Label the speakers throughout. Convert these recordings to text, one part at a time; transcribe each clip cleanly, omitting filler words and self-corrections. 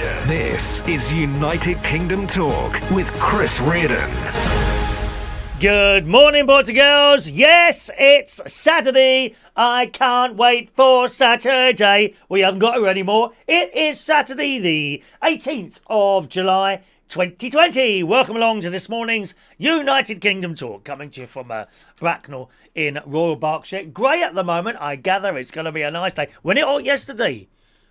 Speaker 1: nation. This is United Kingdom Talk with Chris Reardon.
Speaker 2: Good morning, boys and girls. Yes, it's Saturday. I can't wait for Saturday. We haven't got it anymore. It is Saturday, the 18th of July, 2020. Welcome along to this morning's United Kingdom Talk, coming to you from Bracknell in Royal Berkshire. Grey at the moment. I gather it's going to be a nice day. When it hot yesterday?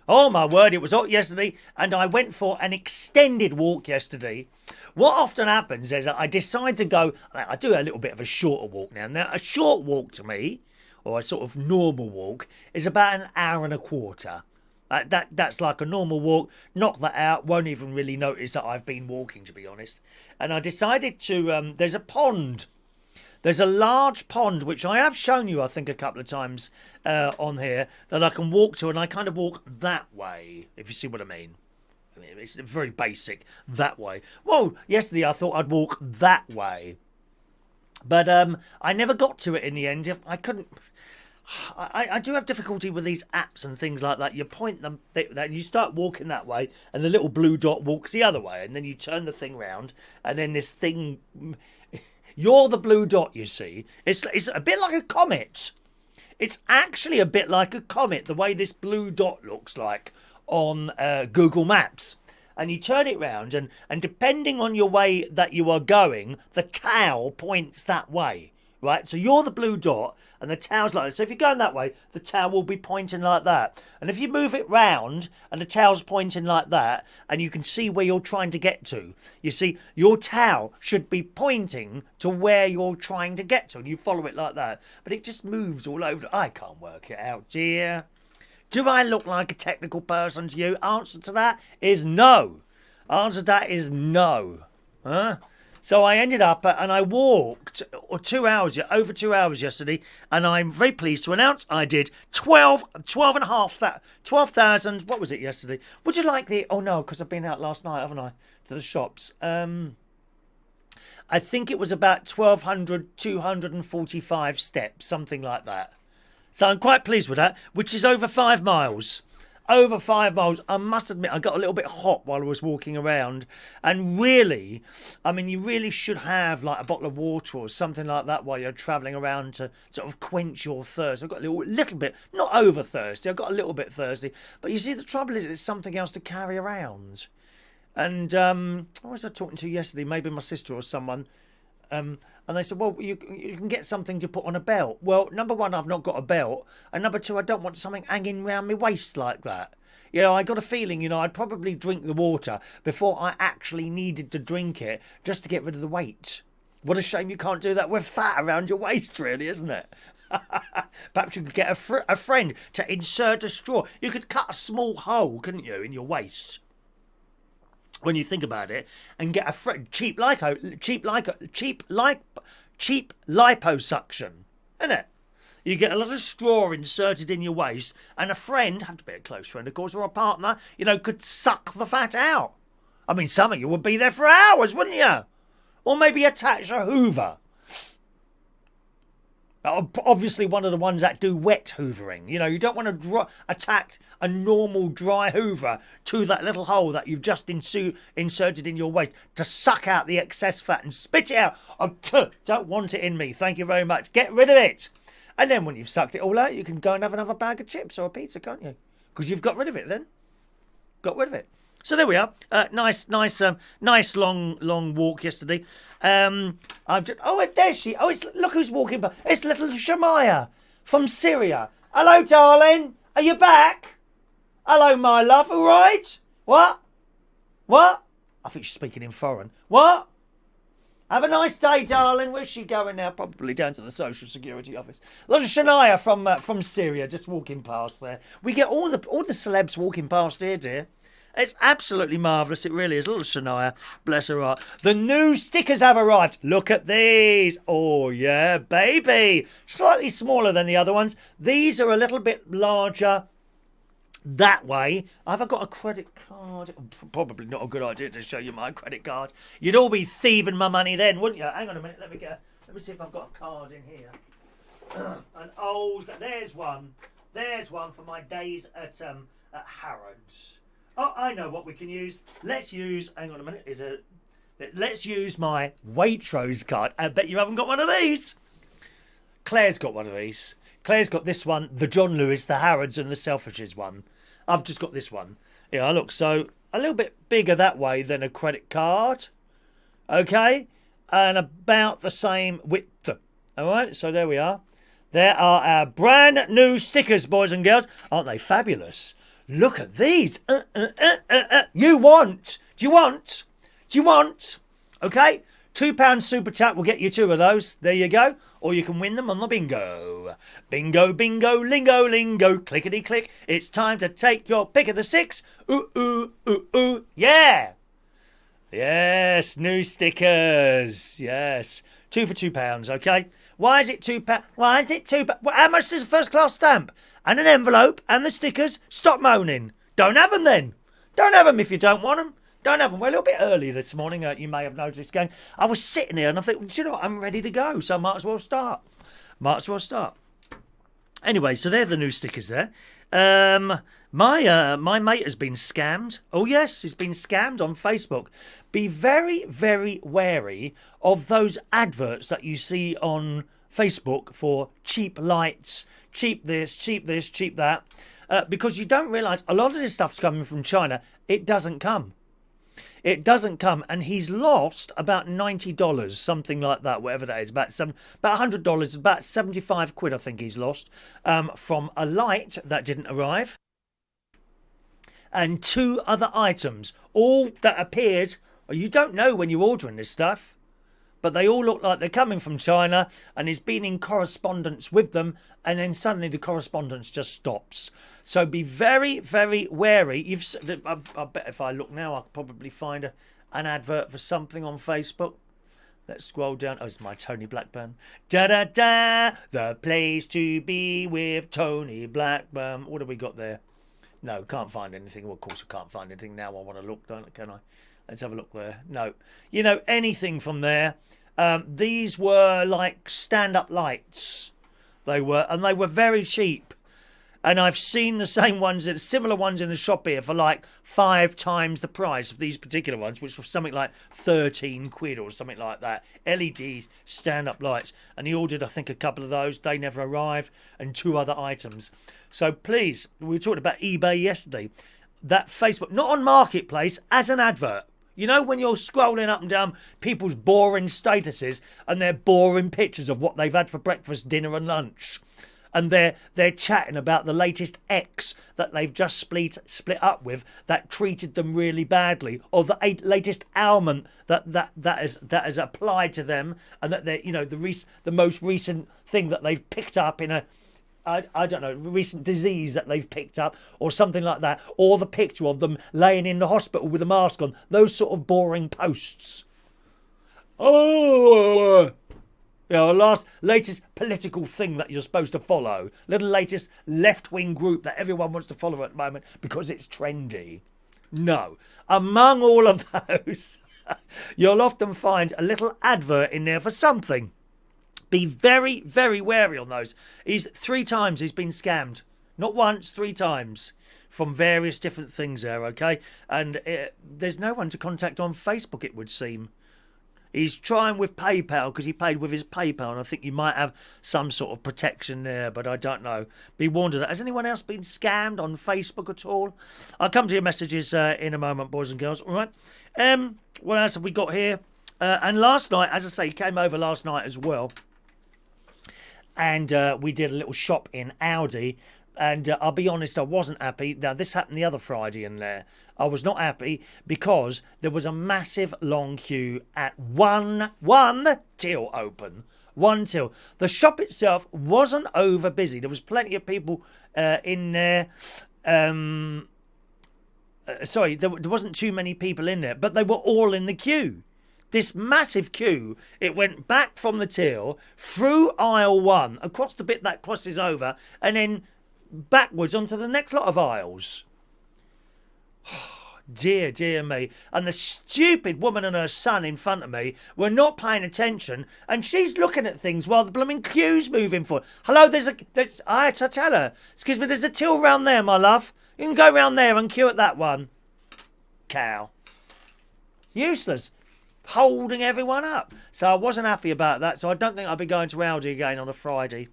Speaker 2: Oh my word, it was hot yesterday, and I went for an extended walk yesterday. What often happens is I decide to go, I do a little bit of a shorter walk now. Now, a short walk to me, or a sort of normal walk, is about an hour and a quarter. That's like a normal walk. Knock that out, won't even really notice that I've been walking, to be honest. And I decided to, there's a pond. There's a large pond, which I have shown you, I think, a couple of times on here, that I can walk to, and I kind of walk that way, if you see what I mean. I mean, it's very basic, that way. Well, yesterday I thought I'd walk that way. But I never got to it in the end. I couldn't... I do have difficulty with these apps and things like that. You point them, and you start walking that way, and the little blue dot walks the other way, and then you turn the thing round, and then this thing... You're the blue dot, you see. It's a bit like a comet. It's actually a bit like a comet, the way this blue dot looks like on Google Maps. And you turn it round, and depending on your way that you are going, the towel points that way, right? So you're the blue dot, and the towel's like that. So if you're going that way, the towel will be pointing like that. And if you move it round, and the towel's pointing like that, and you can see where you're trying to get to, you see, your towel should be pointing to where you're trying to get to, and you follow it like that. But it just moves all over. I can't work it out, dear. Do I look like a technical person to you? Answer to that is no. Answer to that is no. Huh? So I ended up and I walked over 2 hours yesterday, and I'm very pleased to announce I did 12,000. What was it yesterday? Would you like the... Oh no, because I've been out last night, haven't I? To the shops. I think it was about 245 steps, something like that. So I'm quite pleased with that, which is over 5 miles. Over 5 miles. I must admit, I got a little bit hot while I was walking around. And really, I mean, you really should have like a bottle of water or something like that while you're travelling around to sort of quench your thirst. I've got a little bit, not over thirsty, I've got a little bit thirsty. But you see, the trouble is it's something else to carry around. And who was I talking to yesterday? Maybe my sister or someone. And they said, well, you can get something to put on a belt. Well, number one, I've not got a belt. And number two, I don't want something hanging round my waist like that. You know, I got a feeling, I'd probably drink the water before I actually needed to drink it just to get rid of the weight. What a shame you can't do that with fat around your waist, really, isn't it? Perhaps you could get a friend to insert a straw. You could cut a small hole, couldn't you, in your waist? When you think about it, and get a cheap liposuction, isn't it? You get a lot of straw inserted in your waist, and a friend, have to be a close friend, of course, or a partner, could suck the fat out. I mean, some of you would be there for hours, wouldn't you? Or maybe attach a hoover. Obviously one of the ones that do wet hoovering. You don't want to attach a normal dry hoover to that little hole that you've just inserted in your waist to suck out the excess fat and spit it out. Don't want it in me, thank you very much. Get rid of it. And then when you've sucked it all out, you can go and have another bag of chips or a pizza, can't you? Because you've got rid of it then. Got rid of it. So there we are. Nice long walk yesterday. There's she. Look who's walking by. It's little Shemaiah from Syria. Hello, darling. Are you back? Hello, my love. All right? What? I think she's speaking in foreign. What? Have a nice day, darling. Where's she going now? Probably down to the Social Security office. Little Shania from Syria just walking past there. We get all the celebs walking past here, dear. It's absolutely marvellous. It really is. Little Shania, bless her heart. The new stickers have arrived. Look at these. Oh, yeah, baby. Slightly smaller than the other ones. These are a little bit larger that way. Have I got a credit card? Probably not a good idea to show you my credit card. You'd all be thieving my money then, wouldn't you? Hang on a minute. Let me see if I've got a card in here. An old... There's one for my days at Harrods. Oh, I know what we can use. Let's use. Hang on a minute. Let's use my Waitrose card. I bet you haven't got one of these. Claire's got one of these. Claire's got this one, the John Lewis, the Harrods, and the Selfridges one. I've just got this one. Yeah, look, so a little bit bigger that way than a credit card. Okay? And about the same width. All right, so there we are. There are our brand new stickers, boys and girls. Aren't they fabulous? Look at these. You want? Do you want? Do you want? Okay? £2 super chat will get you 2 of those. There you go. Or you can win them on the bingo. Bingo, bingo, lingo, lingo, clickety click. It's time to take your pick of the 6. Ooh, ooh, ooh, ooh. Yeah. Yes, new stickers. Yes. 2 for £2, okay? Why is it £2? Why is it £2? How much does a first class stamp? And an envelope and the stickers? Stop moaning. Don't have them then. Don't have them if you don't want them. Don't have them. We're a little bit early this morning. You may have noticed going. I was sitting here and I thought, do you know what? I'm ready to go, so I might as well start. Might as well start. Anyway, so they're the new stickers there. My mate has been scammed. Oh yes, he's been scammed on Facebook. Be very, very wary of those adverts that you see on Facebook for cheap lights, cheap this, cheap that, because you don't realise a lot of this stuff's coming from China. It doesn't come. It doesn't come, and he's lost about $90, something like that, whatever that is, about $100, about 75 quid, I think he's lost, from a light that didn't arrive, and 2 other items, all that appeared. You don't know when you're ordering this stuff, but they all look like they're coming from China, and he's been in correspondence with them, and then suddenly the correspondence just stops. So be very, very wary. I bet if I look now, I'll probably find an advert for something on Facebook. Let's scroll down. Oh, it's my Tony Blackburn. Da-da-da, the place to be with Tony Blackburn. What have we got there? No, can't find anything. Well, of course I can't find anything now. I want to look, can I? Let's have a look there. No. You know, anything from there. These were like stand-up lights. They were, and they were very cheap. And I've seen the same ones, similar ones in the shop here for like 5 times the price of these particular ones, which were something like 13 quid or something like that. LEDs, stand-up lights. And he ordered, I think, a couple of those. They never arrived. And 2 other items. So please, we talked about eBay yesterday. That Facebook, not on Marketplace, as an advert. You know, when you're scrolling up and down people's boring statuses and their boring pictures of what they've had for breakfast, dinner and lunch. And they're chatting about the latest ex that they've just split up with that treated them really badly, or the latest ailment that has applied to them, and that they're, you know, the most recent thing that they've picked up in a, I don't know, recent disease that they've picked up or something like that, or the picture of them laying in the hospital with a mask on. Those sort of boring posts. Oh. You know, latest political thing that you're supposed to follow. Little latest left-wing group that everyone wants to follow at the moment because it's trendy. No. Among all of those, you'll often find a little advert in there for something. Be very, very wary on those. 3 times he's been scammed. Not once, 3 times. From various different things there, okay? And there's no one to contact on Facebook, it would seem. He's trying with PayPal because he paid with his PayPal, and I think you might have some sort of protection there, but I don't know. Be warned of that. Has anyone else been scammed on Facebook at all? I'll come to your messages in a moment, boys and girls. All right. What else have we got here? And last night, as I say, he came over last night as well, and we did a little shop in Aldi. And I'll be honest, I wasn't happy. Now, this happened the other Friday in there. I was not happy because there was a massive long queue at one till open. 1 till. The shop itself wasn't over busy. There was plenty of people in there. Sorry, there wasn't too many people in there, but they were all in the queue. This massive queue, it went back from the till, through aisle 1, across the bit that crosses over, and then backwards onto the next lot of aisles. Dear, dear me. And the stupid woman and her son in front of me were not paying attention, and she's looking at things while the blooming queue's moving forward. Hello, I had to tell her, excuse me, there's a till round there, my love. You can go round there and queue at that one. cow. Useless. Holding everyone up. So I wasn't happy about that. So I don't think I'll be going to Aldi again on a Friday.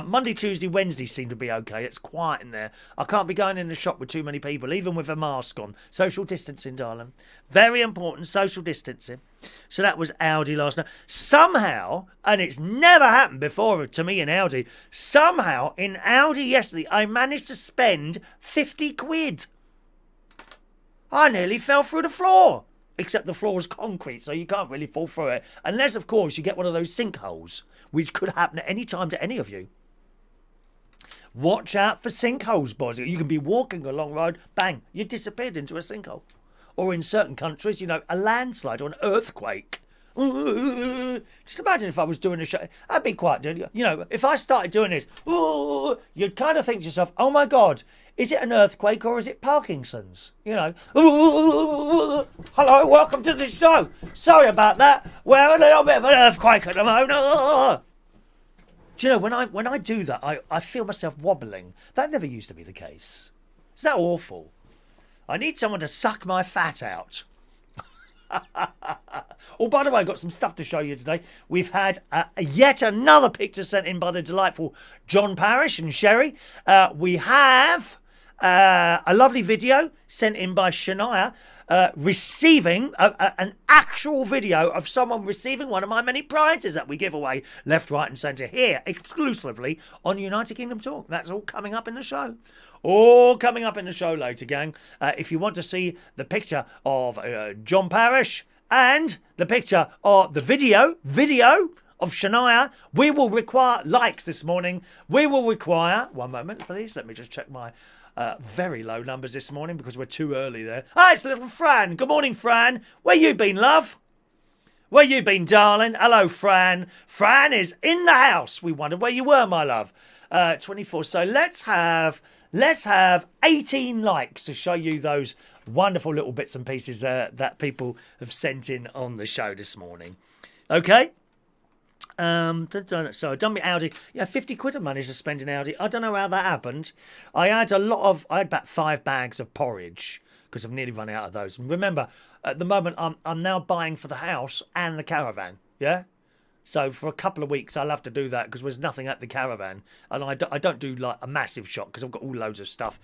Speaker 2: Monday, Tuesday, Wednesday seem to be okay. It's quiet in there. I can't be going in the shop with too many people, even with a mask on. Social distancing, darling. Very important, social distancing. So that was Aldi last night. Somehow, and it's never happened before to me in Aldi, somehow in Aldi yesterday, I managed to spend 50 quid. I nearly fell through the floor. Except the floor is concrete, so you can't really fall through it. Unless, of course, you get one of those sinkholes, which could happen at any time to any of you. Watch out for sinkholes, boys. You can be walking along the road, bang, you disappeared into a sinkhole. Or in certain countries, you know, a landslide or an earthquake. Just imagine if I was doing a show. I'd be quite, you know, if I started doing this, you'd kind of think to yourself, oh my God, is it an earthquake or is it Parkinson's? You know, hello, welcome to the show. Sorry about that. We're a little bit of an earthquake at the moment. Do you know, when I do that, I feel myself wobbling. That never used to be the case. Is that awful? I need someone to suck my fat out. Oh, by the way, I've got some stuff to show you today. We've had yet another picture sent in by the delightful John Parrish and Sherry. We have a lovely video sent in by Shania receiving an actual video of someone receiving one of my many prizes that we give away left, right and centre here exclusively on United Kingdom Talk. That's all coming up in the show. All coming up in the show later, gang. If you want to see the picture of John Parrish and the picture of the video of Shania, we will require likes this morning. We will require... One moment, please. Let me just check my very low numbers this morning because we're too early there. Ah, it's little Fran. Good morning, Fran. Where you been, love? Where you been, darling? Hello, Fran. Fran is in the house. We wondered where you were, my love. 24. So let's have 18 likes to show you those wonderful little bits and pieces that people have sent in on the show this morning. Okay. So I done my Aldi. Yeah, 50 quid I managed to spend in Aldi. I don't know how that happened. I had about 5 bags of porridge because I've nearly run out of those. And remember, at the moment, I'm now buying for the house and the caravan. Yeah. So for a couple of weeks, I'll have to do that because there's nothing at the caravan. And I don't do like a massive shop because I've got all loads of stuff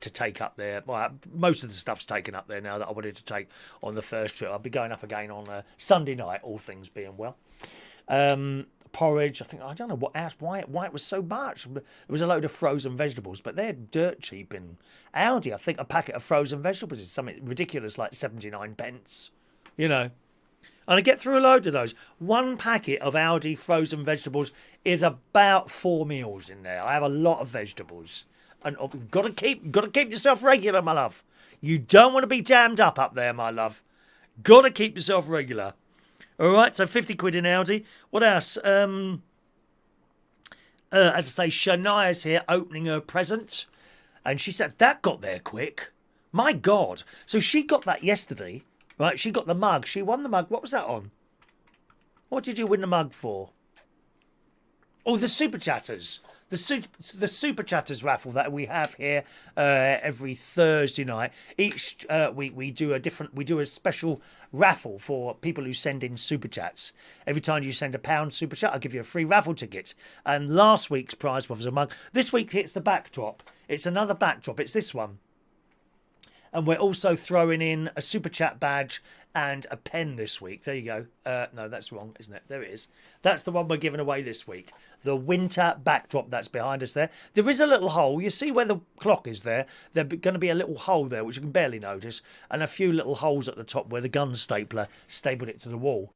Speaker 2: to take up there. Well, most of the stuff's taken up there now that I wanted to take on the first trip. I'll be going up again on Sunday night, all things being well. Porridge, I don't know why it was so much. It was a load of frozen vegetables, but they're dirt cheap in Aldi. I think a packet of frozen vegetables is something ridiculous like 79 pence, you know. And I get through a load of those. One packet of Aldi frozen vegetables is about 4 meals in there. I have a lot of vegetables. And you've got to keep yourself regular, my love. You don't want to be jammed up there, my love. Got to keep yourself regular. All right, so 50 quid in Aldi. What else? As I say, Shania's here opening her present. And she said, that got there quick. My God. So she got that yesterday. Right, she got the mug. She won the mug. What was that on? What did you win the mug for? Oh, the Super Chatters. The Super Chatters raffle that we have here every Thursday night. Each we do a special raffle for people who send in Super Chats. Every time you send £1 Super Chat, I'll give you a free raffle ticket. And last week's prize was a mug. This week it's the backdrop. It's another backdrop. It's this one. And we're also throwing in a Super Chat badge and a pen this week. There you go. No, that's wrong, isn't it? There it is. That's the one we're giving away this week. The winter backdrop that's behind us there. There is a little hole. You see where the clock is there? There's going to be a little hole there, which you can barely notice. And a few little holes at the top where the gun stapler stapled it to the wall.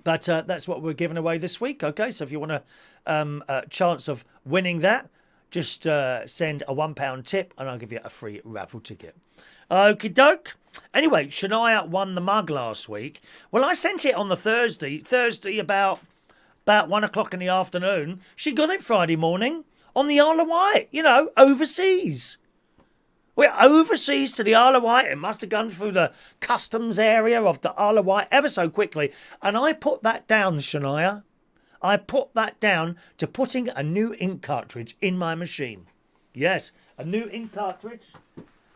Speaker 2: But that's what we're giving away this week. Okay, so if you want a chance of winning that, just send a £1 tip and I'll give you a free raffle ticket. Okie doke. Anyway, Shania won the mug last week. Well, I sent it on the Thursday about 1 o'clock in the afternoon. She got it Friday morning on the Isle of Wight, you know, overseas. We're overseas to the Isle of Wight. It must have gone through the customs area of the Isle of Wight ever so quickly. And I put that down, Shania. I put that down to putting a new ink cartridge in my machine. Yes, a new ink cartridge.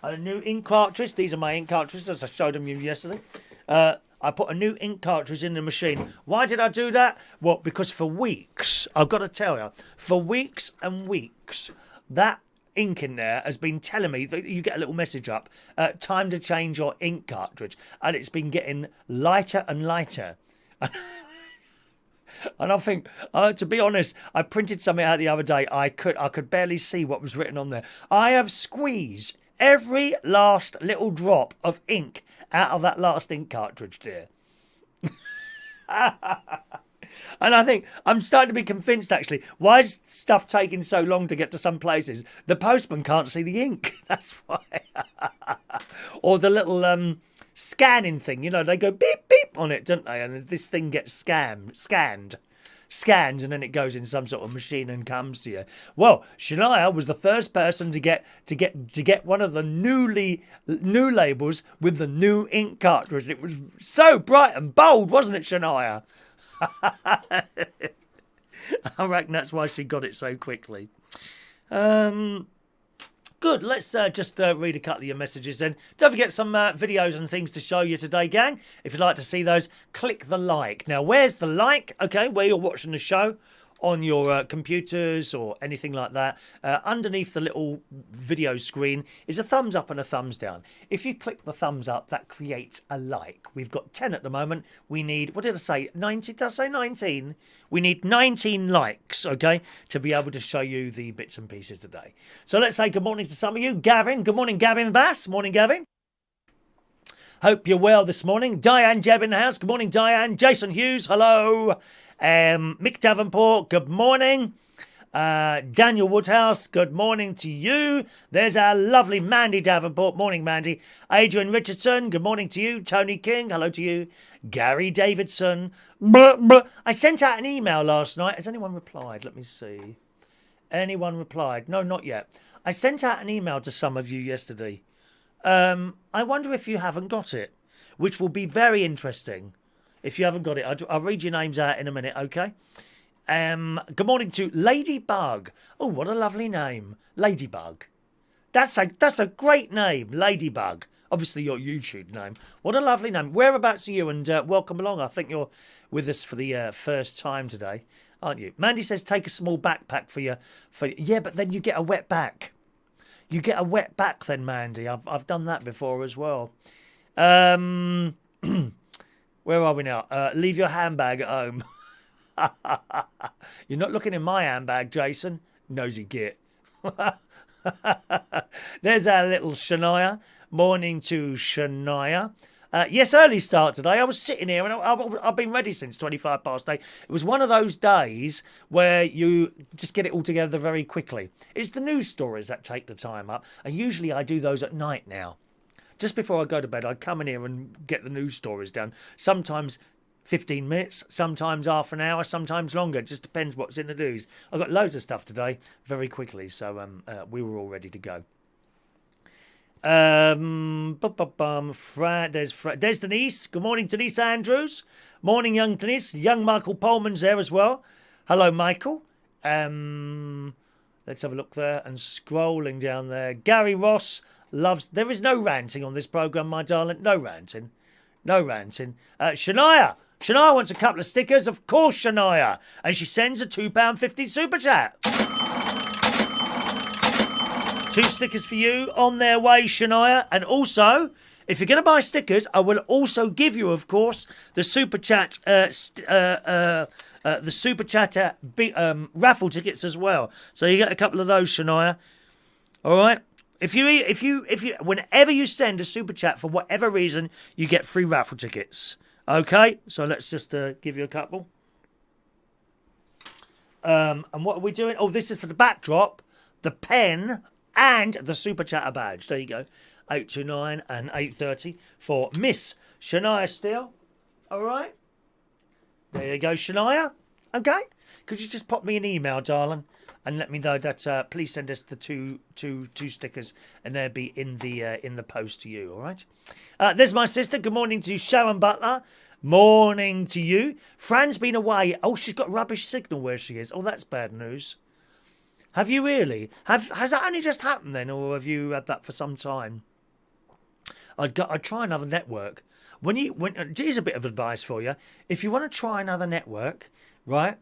Speaker 2: A new ink cartridge. These are my ink cartridges, as I showed them you yesterday. I put a new ink cartridge in the machine. Why did I do that? Well, because for weeks, I've got to tell you, for weeks and weeks, that ink in there has been telling me that you get a little message up, time to change your ink cartridge, and it's been getting lighter and lighter. And I think, to be honest, I printed something out the other day. I could barely see what was written on there. I have squeezed every last little drop of ink out of that last ink cartridge, dear. And I think I'm starting to be convinced, actually. Why is stuff taking so long to get to some places? The postman can't see the ink. That's why. Or the little scanning thing. You know, they go beep, beep on it, don't they? And this thing gets scanned, and then it goes in some sort of machine and comes to you. Well, Shania was the first person to get one of the new labels with the new ink cartridge. It was so bright and bold, wasn't it, Shania? I reckon that's why she got it so quickly. Good, let's just read a couple of your messages then. Don't forget some videos and things to show you today, gang. If you'd like to see those, click the like. Now, where's the like? Okay, where you're watching the show, on your computers or anything like that. Underneath the little video screen is a thumbs up and a thumbs down. If you click the thumbs up, that creates a like. We've got 10 at the moment. We need, what did I say, 90? Did I say 19? We need 19 likes, okay, to be able to show you the bits and pieces today. So let's say good morning to some of you. Gavin, good morning, Gavin Bass. Morning, Gavin. Hope you're well this morning. Diane Jebb in the house. Good morning, Diane. Jason Hughes, hello. Mick Davenport, good morning. Daniel Woodhouse, good morning to you. There's our lovely Mandy Davenport. Morning, Mandy. Adrian Richardson, good morning to you. Tony King, hello to you. Gary Davidson. I sent out an email last night. Has anyone replied? Let me see. Anyone replied? No, not yet. I sent out an email to some of you yesterday. I wonder if you haven't got it, which will be very interesting. If you haven't got it, I'll read your names out in a minute, okay? Good morning to Ladybug. Oh, what a lovely name. Ladybug. That's a great name, Ladybug. Obviously your YouTube name. What a lovely name. Whereabouts are you? And welcome along. I think you're with us for the first time today, aren't you? Mandy says take a small backpack for you. Yeah, but then you get a wet back. You get a wet back then, Mandy. I've done that before as well. Where are we now? Leave your handbag at home. You're not looking in my handbag, Jason. Nosy git. There's our little Shania. Morning to Shania. Yes, early start today. I was sitting here and I've been ready since 25 past 8. It was one of those days where you just get it all together very quickly. It's the news stories that take the time up. And usually I do those at night now. Just before I go to bed, I come in here and get the news stories done. Sometimes 15 minutes, sometimes half an hour, sometimes longer. It just depends what's in the news. I've got loads of stuff today very quickly, so we were all ready to go. There's Denise. Good morning, Denise Andrews. Morning, young Denise. Young Michael Pullman's there as well. Hello, Michael. Let's have a look there. And scrolling down there. Gary Ross loves... There is no ranting on this programme, my darling. No ranting. No ranting. Shania. Shania wants a couple of stickers. Of course, Shania. And she sends a £2.50 super chat. 2 stickers for you on their way, Shania. And also, if you're going to buy stickers, I will also give you, of course, the super chat, the super chatter raffle tickets as well. So you get a couple of those, Shania. All right. If you, whenever you send a super chat for whatever reason, you get free raffle tickets. Okay. So let's just give you a couple. And what are we doing? Oh, this is for the backdrop, the pen, and the super chatter badge. There you go. 829 and 830 for Miss Shania Steele. All right. There you go, Shania. Okay. Could you just pop me an email, darling, and let me know that please send us the two stickers, and they'll be in the post to you. All right. There's my sister. Good morning to Sharon Butler. Morning to you. Fran's been away. Oh, she's got rubbish signal where she is. Oh, that's bad news. Have you really? Has that only just happened then, or have you had that for some time? I'd try another network. Here's a bit of advice for you. If you want to try another network, right,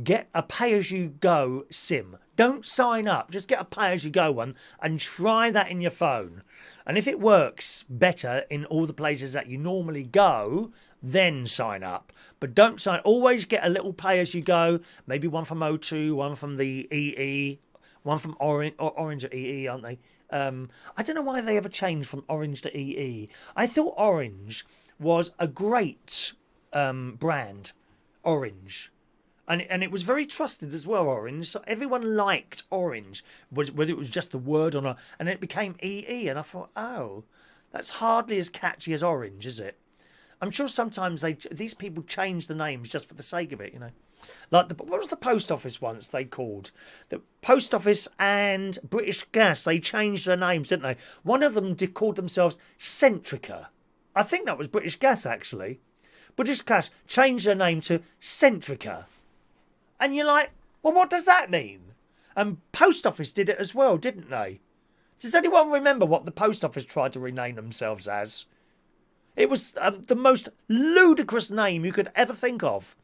Speaker 2: get a pay-as-you-go SIM. Don't sign up. Just get a pay-as-you-go one and try that in your phone. And if it works better in all the places that you normally go, then sign up. But don't sign. Always get a little pay-as-you-go. Maybe one from O2, one from the EE, one from Orange. Orange or EE, aren't they? I don't know why they ever changed from Orange to EE. I thought Orange was a great brand, Orange. And it was very trusted as well, Orange. So everyone liked Orange, whether it was just the word or not. And it became EE. And I thought, oh, that's hardly as catchy as Orange, is it? I'm sure sometimes these people change the names just for the sake of it, you know. Like, what was the post office once they called? The post office and British Gas, they changed their names, didn't they? One of them called themselves Centrica. I think that was British Gas, actually. British Gas changed their name to Centrica. And you're like, well, what does that mean? And Post Office did it as well, didn't they? Does anyone remember what the Post Office tried to rename themselves as? It was the most ludicrous name you could ever think of.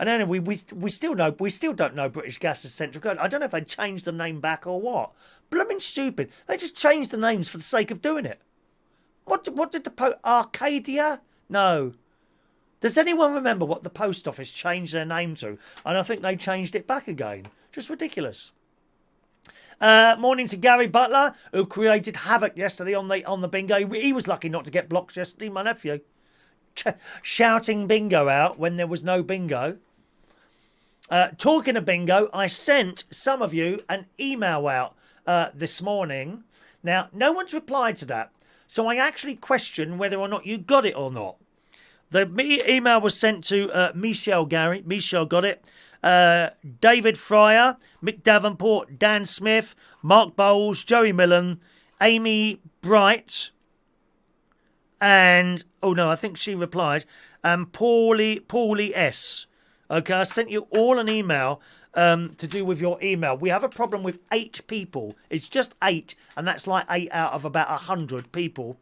Speaker 2: And anyway, we still don't know British Gas as Centrica. I don't know if they changed the name back or what. Blooming stupid. They just changed the names for the sake of doing it. What did the Arcadia? No. Does anyone remember what the Post Office changed their name to? And I think they changed it back again. Just ridiculous. Morning to Gary Butler, who created havoc yesterday on the bingo. He was lucky not to get blocked yesterday, my nephew. Shouting bingo out when there was no bingo. Talking of bingo, I sent some of you an email out this morning. Now, no one's replied to that. So I actually question whether or not you got it or not. The email was sent to Michelle Gary. Michelle got it. David Fryer, Mick Davenport, Dan Smith, Mark Bowles, Joey Millen, Amy Bright, and, oh no, I think she replied, Paulie S. Okay, I sent you all an email to do with your email. We have a problem with 8 people. It's just 8, and that's like 8 out of about 100 people.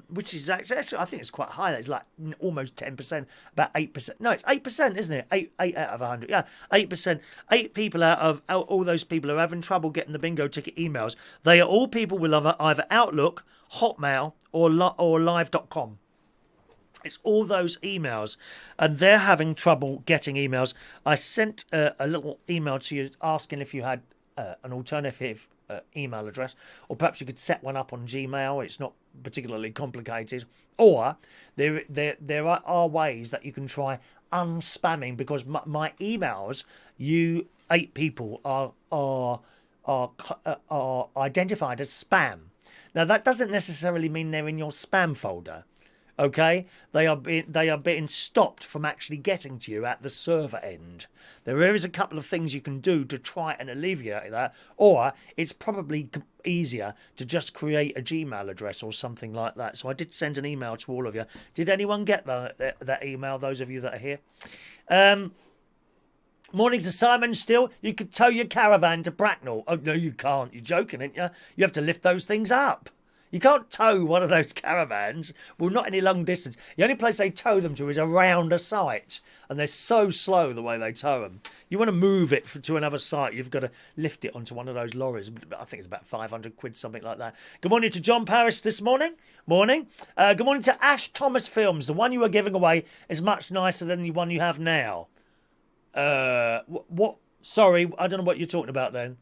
Speaker 2: Which is actually, I think it's quite high. It's like almost 10%, about 8%. No, it's 8%, isn't it? 8 out of 100. Yeah, 8%. 8 people out of all those people who are having trouble getting the bingo ticket emails. They are all people with either Outlook, Hotmail, or Live.com. It's all those emails, and they're having trouble getting emails. I sent a little email to you asking if you had an alternative email address, or perhaps you could set one up on Gmail. It's not particularly complicated. Or there are ways that you can try unspamming, because my emails, you 8 people are identified as spam. Now that doesn't necessarily mean they're in your spam folder. Okay, they are being stopped from actually getting to you at the server end. There is a couple of things you can do to try and alleviate that, or it's probably easier to just create a Gmail address or something like that. So I did send an email to all of you. Did anyone get that email? Those of you that are here. Morning to Simon Still. You could tow your caravan to Bracknell. Oh no, you can't. You're joking, aren't you? You have to lift those things up. You can't tow one of those caravans. Well, not any long distance. The only place they tow them to is around a site. And they're so slow the way they tow them. You want to move it to another site, you've got to lift it onto one of those lorries. I think it's about 500 quid, something like that. Good morning to John Paris this morning. Morning. Good morning to Ash Thomas Films. The one you were giving away is much nicer than the one you have now. What? Sorry, I don't know what you're talking about then.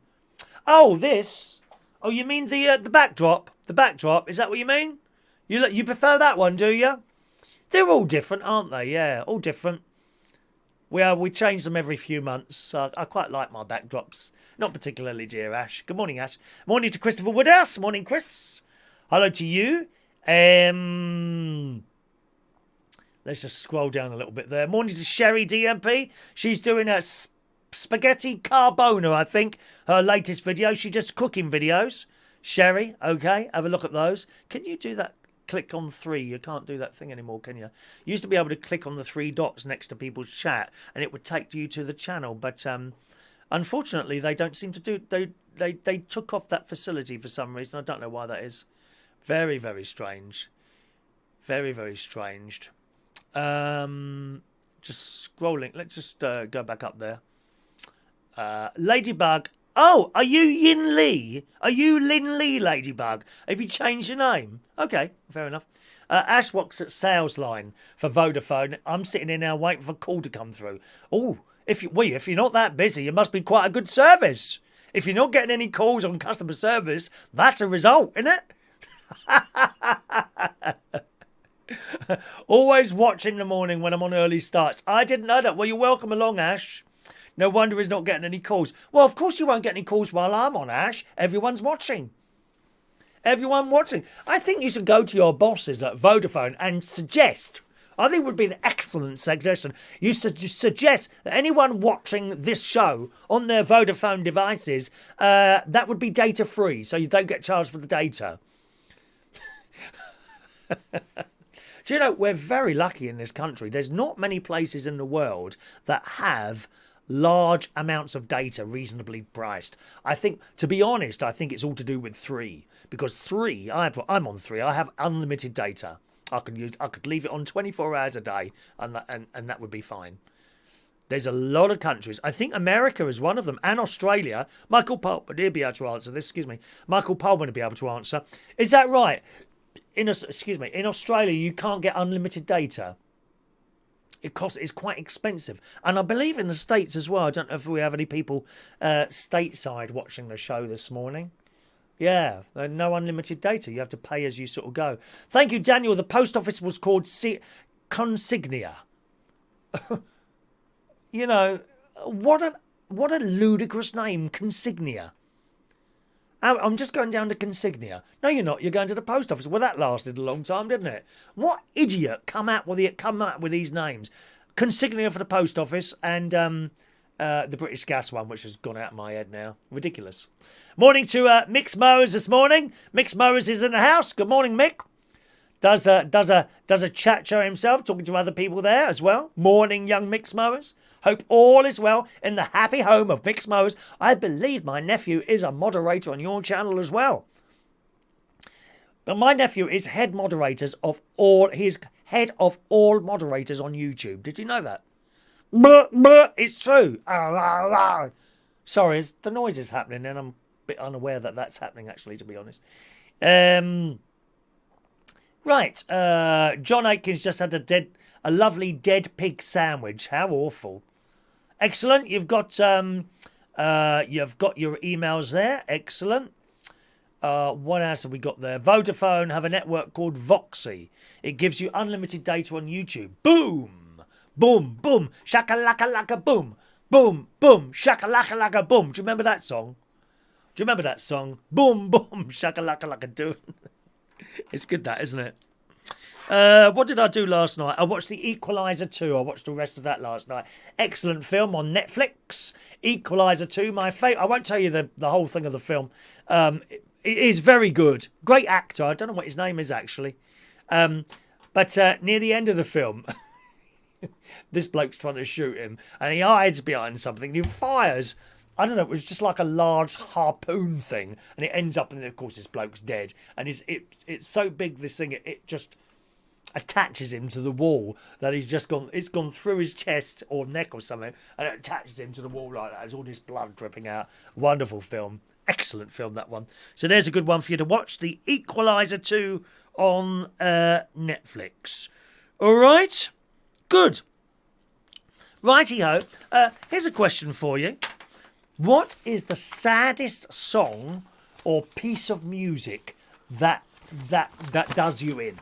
Speaker 2: Oh, this... Oh, you mean the backdrop? The backdrop, is that what you mean? You prefer that one, do you? They're all different, aren't they? Yeah, all different. We change them every few months. I quite like my backdrops. Not particularly, dear Ash. Good morning, Ash. Morning to Christopher Woodhouse. Morning, Chris. Hello to you. Let's just scroll down a little bit there. Morning to Sherry DMP. She's doing a spaghetti carbona, I think, her latest video. She does cooking videos. Sherry, okay, have a look at those. Can you do that? Click on 3. You can't do that thing anymore, can you? You used to be able to click on the 3 dots next to people's chat and it would take you to the channel, but unfortunately they don't seem to do. They took off that facility for some reason. I don't know why that is. Very, very strange. Very, very strange. Just scrolling. Let's just go back up there. Ladybug. Oh, are you Yin Lee? Are you Lin Lee, Ladybug? Have you changed your name? Okay, fair enough. Ash works at sales line for Vodafone. I'm sitting here now waiting for a call to come through. Oh, if you're not that busy, it must be quite a good service. If you're not getting any calls on customer service, that's a result, isn't it? Always watch in the morning when I'm on early starts. I didn't know that. Well, you're welcome along, Ash. No wonder he's not getting any calls. Well, of course you won't get any calls while I'm on, Ash. Everyone's watching. Everyone watching. I think you should go to your bosses at Vodafone and suggest, I think it would be an excellent suggestion, you suggest that anyone watching this show on their Vodafone devices, that would be data free, so you don't get charged for the data. Do you know, we're very lucky in this country. There's not many places in the world that have large amounts of data reasonably priced. I think, to be honest, I think it's all to do with 3. Because 3, I'm on 3. I have unlimited data. I could leave it on 24 hours a day, and that would be fine. There's a lot of countries. I think America is one of them, and Australia. Michael Pullman, he'll be able to answer this. Excuse me, Michael Pullman will be able to answer. Is that right? In Australia, you can't get unlimited data. It's quite expensive. And I believe in the States as well. I don't know if we have any people stateside watching the show this morning. Yeah, no unlimited data. You have to pay as you sort of go. Thank you, Daniel. The post office was called Consignia. You know, what a ludicrous name, Consignia. I'm just going down to Consignia. No, you're not. You're going to the post office. Well, that lasted a long time, didn't it? What idiot come up with these names? Consignia for the post office and the British Gas one, which has gone out of my head now. Ridiculous. Morning to Mick's Mowers this morning. Mick's Mowers is in the house. Good morning, Mick. Does a chat show himself, talking to other people there as well. Morning, young Mick's Mowers. Hope all is well in the happy home of Mick's Mowers. I believe my nephew is a moderator on your channel as well. But my nephew is head moderators of all. He's head of all moderators on YouTube. Did you know that? Blah, blah, it's true. Sorry, the noise is happening, and I'm a bit unaware that that's happening. Actually, to be honest. Right. John Aikens just had a lovely dead pig sandwich. How awful. Excellent. You've got your emails there. Excellent. What else have we got there? Vodafone have a network called Voxy. It gives you unlimited data on YouTube. Boom, boom, boom, shakalaka laka boom, boom, boom, shakalaka laka boom. Do you remember that song? Boom, boom, shakalaka laka doom. It's good, that, isn't it? What did I do last night? I watched The Equalizer 2. I watched the rest of that last night. Excellent film on Netflix. Equalizer 2, my favourite. I won't tell you the whole thing of the film. It is very good. Great actor. I don't know what his name is, actually. But near the end of the film, this bloke's trying to shoot him, and he hides behind something, and he fires. I don't know, it was just like a large harpoon thing, and it ends up, and of course this bloke's dead. And it's so big, this thing, it just attaches him to the wall, that it's gone through his chest or neck or something, and it attaches him to the wall like that. There's all this blood dripping out. Wonderful film. Excellent film, that one. So there's a good one for you to watch. The Equalizer 2 on Netflix. All right? Good. Righty-ho. Here's a question for you. What is the saddest song or piece of music that does you in?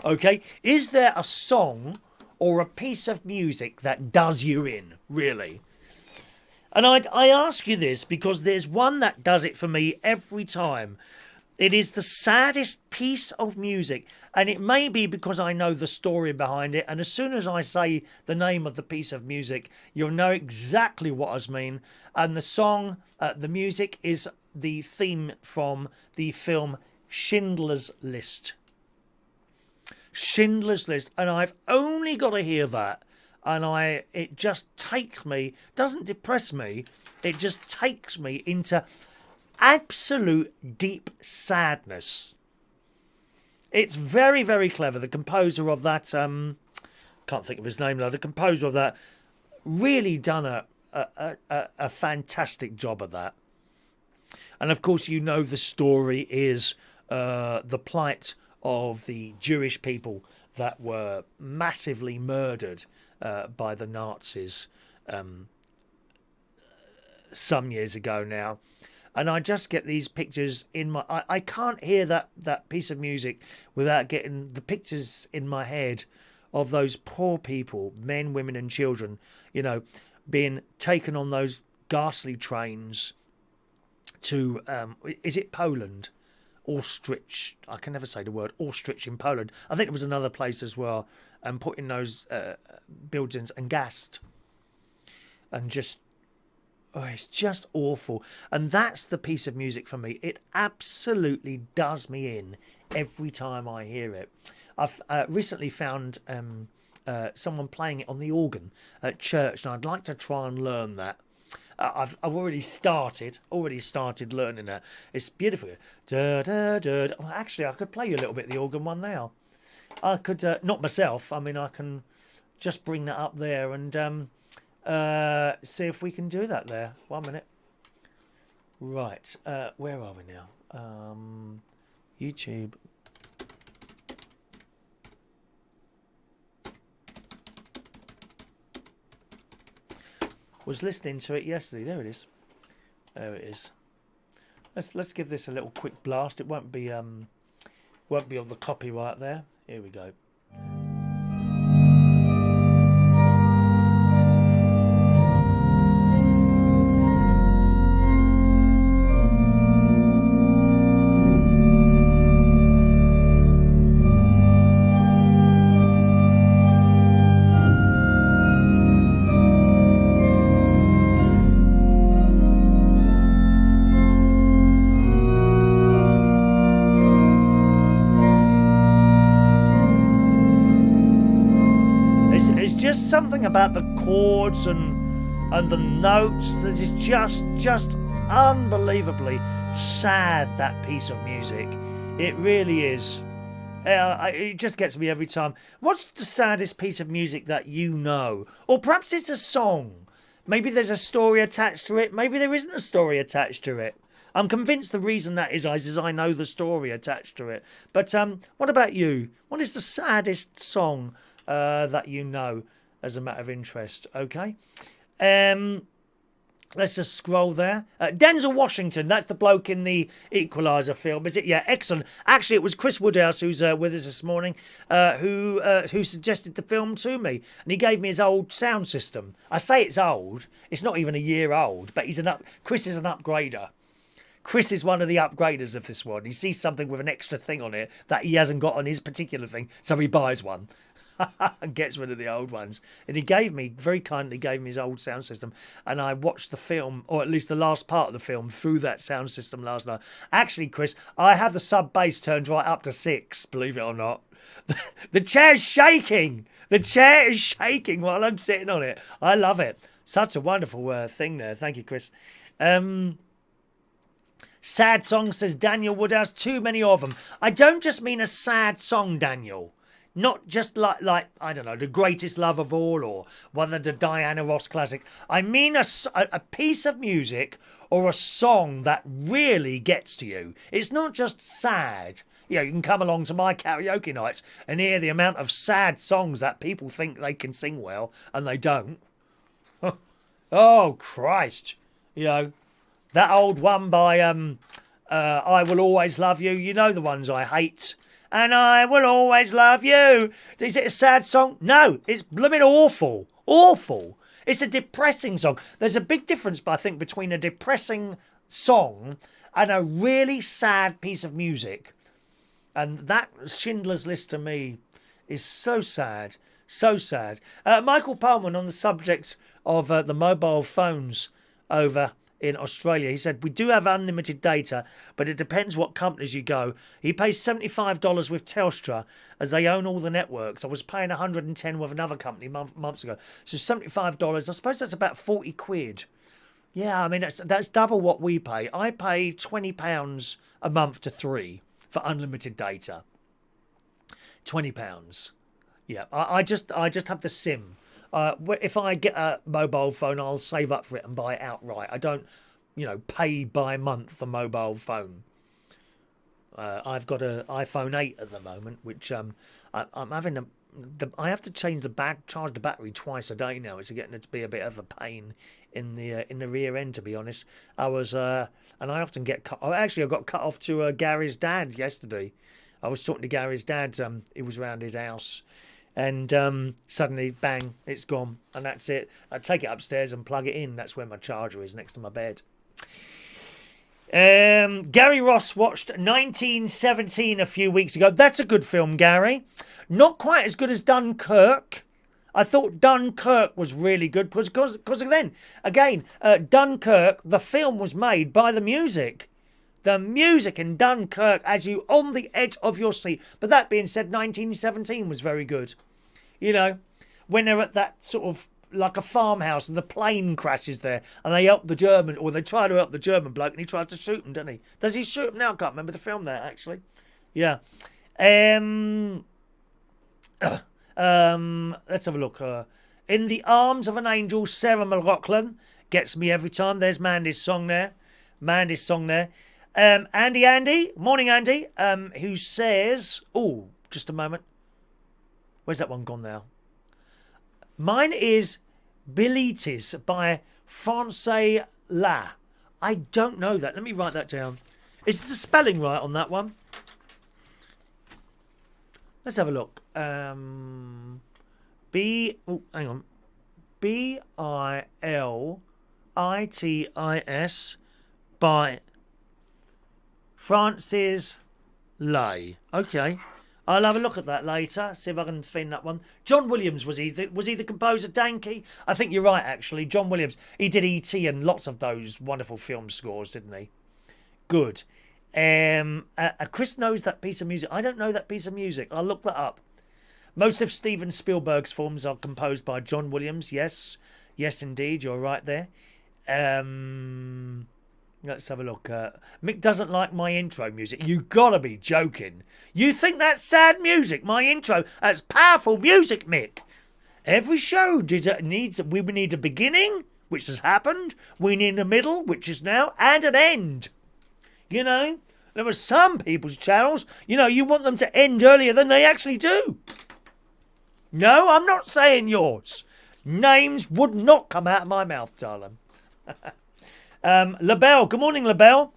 Speaker 2: Okay, is there a song or a piece of music that does you in, really? And I ask you this because there's one that does it for me every time. It is the saddest piece of music, and it may be because I know the story behind it, and as soon as I say the name of the piece of music, you'll know exactly what I mean. And the song, the music is the theme from the film Schindler's List. Schindler's List, and I've only got to hear that, and it just takes me, doesn't depress me, it just takes me into absolute deep sadness. It's very, very clever. The composer of that, can't think of his name now. The composer of that really done a fantastic job of that. And of course, you know the story is the plight of the Jewish people that were massively murdered by the Nazis some years ago now. And I just get these pictures in my... I can't hear that piece of music without getting the pictures in my head of those poor people, men, women and children, you know, being taken on those ghastly trains to... is it Poland? Auschwitz. I can never say the word Auschwitz in Poland. I think it was another place as well. And put in those buildings and gassed. And just... Oh, it's just awful. And that's the piece of music for me. It absolutely does me in every time I hear it. I've recently found someone playing it on the organ at church, and I'd like to try and learn that. I've already started learning that. It's beautiful. Da, da, da, da. Well, actually, I could play you a little bit of the organ one now. I could, not myself. I mean, I can just bring that up there and... see if we can do that there. 1 minute. Right. Where are we now? YouTube. Was listening to it yesterday. There it is. There it is. Let's give this a little quick blast. It won't be on the copyright there. Here we go. Just something about the chords and the notes that is just unbelievably sad, that piece of music. It really is. It just gets me every time. What's the saddest piece of music that you know? Or perhaps it's a song. Maybe there's a story attached to it. Maybe there isn't a story attached to it. I'm convinced the reason that is I know the story attached to it. But what about you? What is the saddest song that you know as a matter of interest? Okay. Let's just scroll there. Denzel Washington, that's the bloke in the Equalizer film, is it? Yeah, excellent. Actually, it was Chris Woodhouse, who's with us this morning, who suggested the film to me. And he gave me his old sound system. I say it's old. It's not even a year old, but Chris is an upgrader. Chris is one of the upgraders of this one. He sees something with an extra thing on it that he hasn't got on his particular thing, so he buys one. And gets rid of the old ones. And he very kindly gave me his old sound system, and I watched the film, or at least the last part of the film, through that sound system last night. Actually, Chris, I have the sub bass turned right up to 6, believe it or not. The chair's shaking. The chair is shaking while I'm sitting on it. I love it. Such a wonderful thing there. Thank you, Chris. Sad song, says Daniel Woodhouse. Too many of them. I don't just mean a sad song, Daniel. Not just like I don't know, The Greatest Love of All, or one of the Diana Ross classic. I mean a piece of music or a song that really gets to you. It's not just sad. You know, you can come along to my karaoke nights and hear the amount of sad songs that people think they can sing well and they don't. Oh, Christ. You know, that old one by I Will Always Love You. You know the ones I hate. And I will always love you. Is it a sad song? No, it's blooming awful. Awful. It's a depressing song. There's a big difference, I think, between a depressing song and a really sad piece of music. And that Schindler's List to me is so sad. So sad. Michael Pullman, on the subject of the mobile phones over in Australia, he said, we do have unlimited data, but it depends what companies you go. He pays $75 with Telstra, as they own all the networks. I was paying $110 with another company months ago. So $75, I suppose that's about 40 quid. Yeah, I mean, that's double what we pay. I pay £20 a month to 3 for unlimited data. £20. Yeah, I just have the SIM. If I get a mobile phone, I'll save up for it and buy it outright. I don't, pay by month a mobile phone. I've got an iPhone 8 at the moment, which I'm having I have to change charge the battery twice a day now. It's getting to be a bit of a pain in the rear end, to be honest. And I often get cut. I got cut off to Gary's dad yesterday. I was talking to Gary's dad. He was around his house, and suddenly, bang, it's gone, and that's it. I take it upstairs and plug it in. That's where my charger is, next to my bed. Gary Ross watched 1917 a few weeks ago. That's a good film, Gary. Not quite as good as Dunkirk. I thought Dunkirk was really good because again, Dunkirk, the film was made by the music. The music in Dunkirk has you on the edge of your seat. But that being said, 1917 was very good. When they're at that sort of like a farmhouse and the plane crashes there and they help the German, or they try to help the German bloke and he tries to shoot him, doesn't he? Does he shoot him now? I can't remember the film there, actually. Yeah. Let's have a look. In the Arms of an Angel, Sarah McLachlan gets me every time. There's Mandy's song there. Andy, morning Andy, who says, oh, just a moment. Where's that one gone now? Mine is Bilitis by Francais La. I don't know that. Let me write that down. Is the spelling right on that one? Let's have a look. Hang on. Bilitis by Francis Lay. Okay. I'll have a look at that later, see if I can find that one. John Williams, was he the composer, Danke? I think you're right, actually. John Williams. He did E.T. and lots of those wonderful film scores, didn't he? Good. Chris knows that piece of music. I don't know that piece of music. I'll look that up. Most of Steven Spielberg's films are composed by John Williams. Yes. Yes, indeed. You're right there. Let's have a look. Mick doesn't like my intro music. You gotta be joking. You think that's sad music, my intro? That's powerful music, Mick. Every show we need a beginning, which has happened. We need a middle, which is now, and an end. There are some people's channels, you want them to end earlier than they actually do. No, I'm not saying yours. Names would not come out of my mouth, darling. LaBelle, good morning, LaBelle.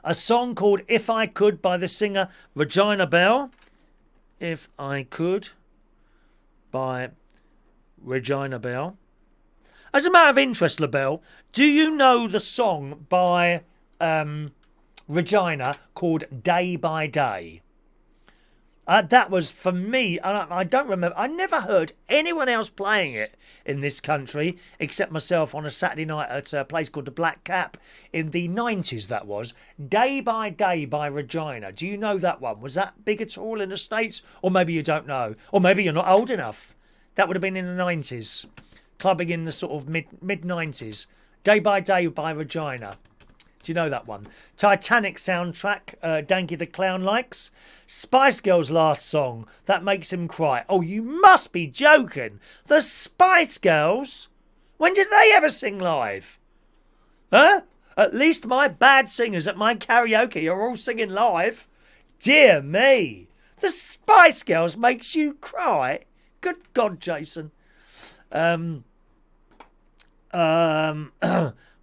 Speaker 2: A song called If I Could by the singer Regina Bell. If I Could by Regina Bell. As a matter of interest, LaBelle, do you know the song by Regina called Day by Day? That was, for me, I don't remember, I never heard anyone else playing it in this country except myself on a Saturday night at a place called the Black Cap in the 90s, that was. Day by Day by Regina. Do you know that one? Was that big at all in the States? Or maybe you don't know. Or maybe you're not old enough. That would have been in the 90s. Clubbing in the sort of mid-90s. Day by Day by Regina. Do you know that one? Titanic soundtrack, Danky the Clown likes. Spice Girls' last song, That Makes Him Cry. Oh, you must be joking. The Spice Girls? When did they ever sing live? Huh? At least my bad singers at my karaoke are all singing live. Dear me. The Spice Girls makes you cry? Good God, Jason.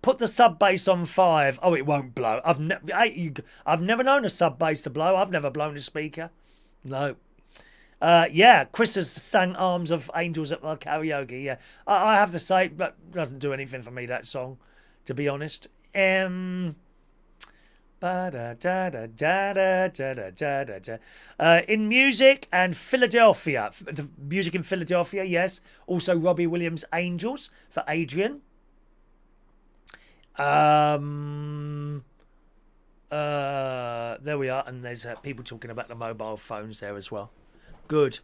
Speaker 2: Put the sub bass on 5. Oh, it won't blow. I've never known a sub bass to blow. I've never blown a speaker. No. Yeah, Chris has sang Arms of Angels at my karaoke. Yeah, I have to say, but doesn't do anything for me, that song, to be honest. In music and Philadelphia. The music in Philadelphia, yes. Also Robbie Williams' Angels for Adrian. There we are, and there's people talking about the mobile phones there as well. Good.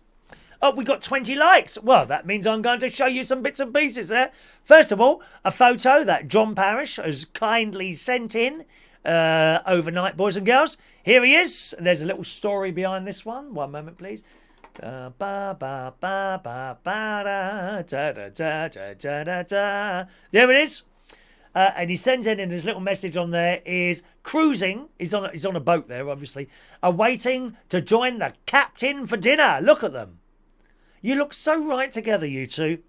Speaker 2: Oh, we got 20 likes. Well, that means I'm going to show you some bits and pieces there. First of all, a photo that John Parrish has kindly sent in overnight, boys and girls. Here he is. There's a little story behind this one. One moment, please. There it is. And he sends in his little message on there is cruising. He's on a boat there, obviously, awaiting to join the captain for dinner. Look at them. You look so right together, you two.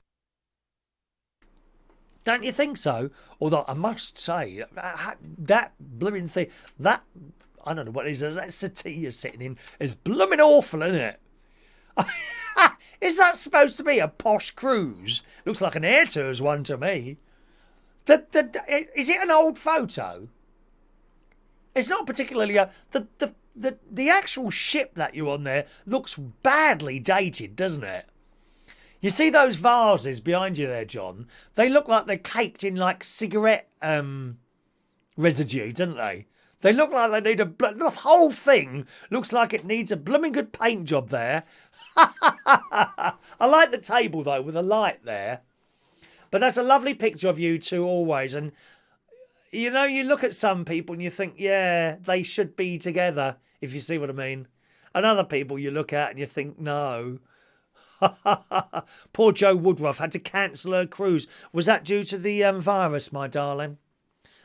Speaker 2: Don't you think so? Although I must say, that blooming thing, that, I don't know what it is, that settee you're sitting in is blooming awful, isn't it? Is that supposed to be a posh cruise? Looks like an Air Tours one to me. Is it an old photo? It's not particularly the actual ship that you're on there looks badly dated, doesn't it? You see those vases behind you there, John? They look like they're caked in like cigarette residue, don't they? They look like they need the whole thing looks like it needs a blooming good paint job there. I like the table though with a light there. But that's a lovely picture of you two always. And, you know, you look at some people and you think, yeah, they should be together, if you see what I mean. And other people you look at and you think, no. Poor Joe Woodruff had to cancel her cruise. Was that due to the virus, my darling?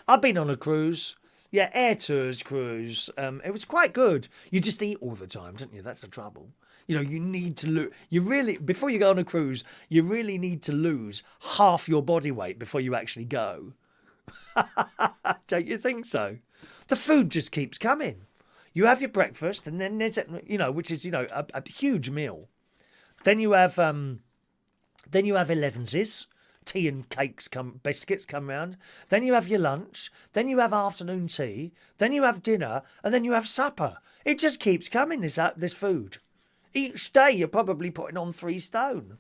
Speaker 2: I've been on a cruise. Yeah, Air Tours cruise. It was quite good. You just eat all the time, don't you? That's the trouble. You know, you need to lose. You really, before you go on a cruise, you really need to lose half your body weight before you actually go. Don't you think so? The food just keeps coming. You have your breakfast, and then there's, you know, which is, you know, a huge meal. Then you have 11s. Tea and cakes biscuits come round. Then you have your lunch. Then you have afternoon tea. Then you have dinner, and then you have supper. It just keeps coming. This food. Each day you're probably putting on 3 stone.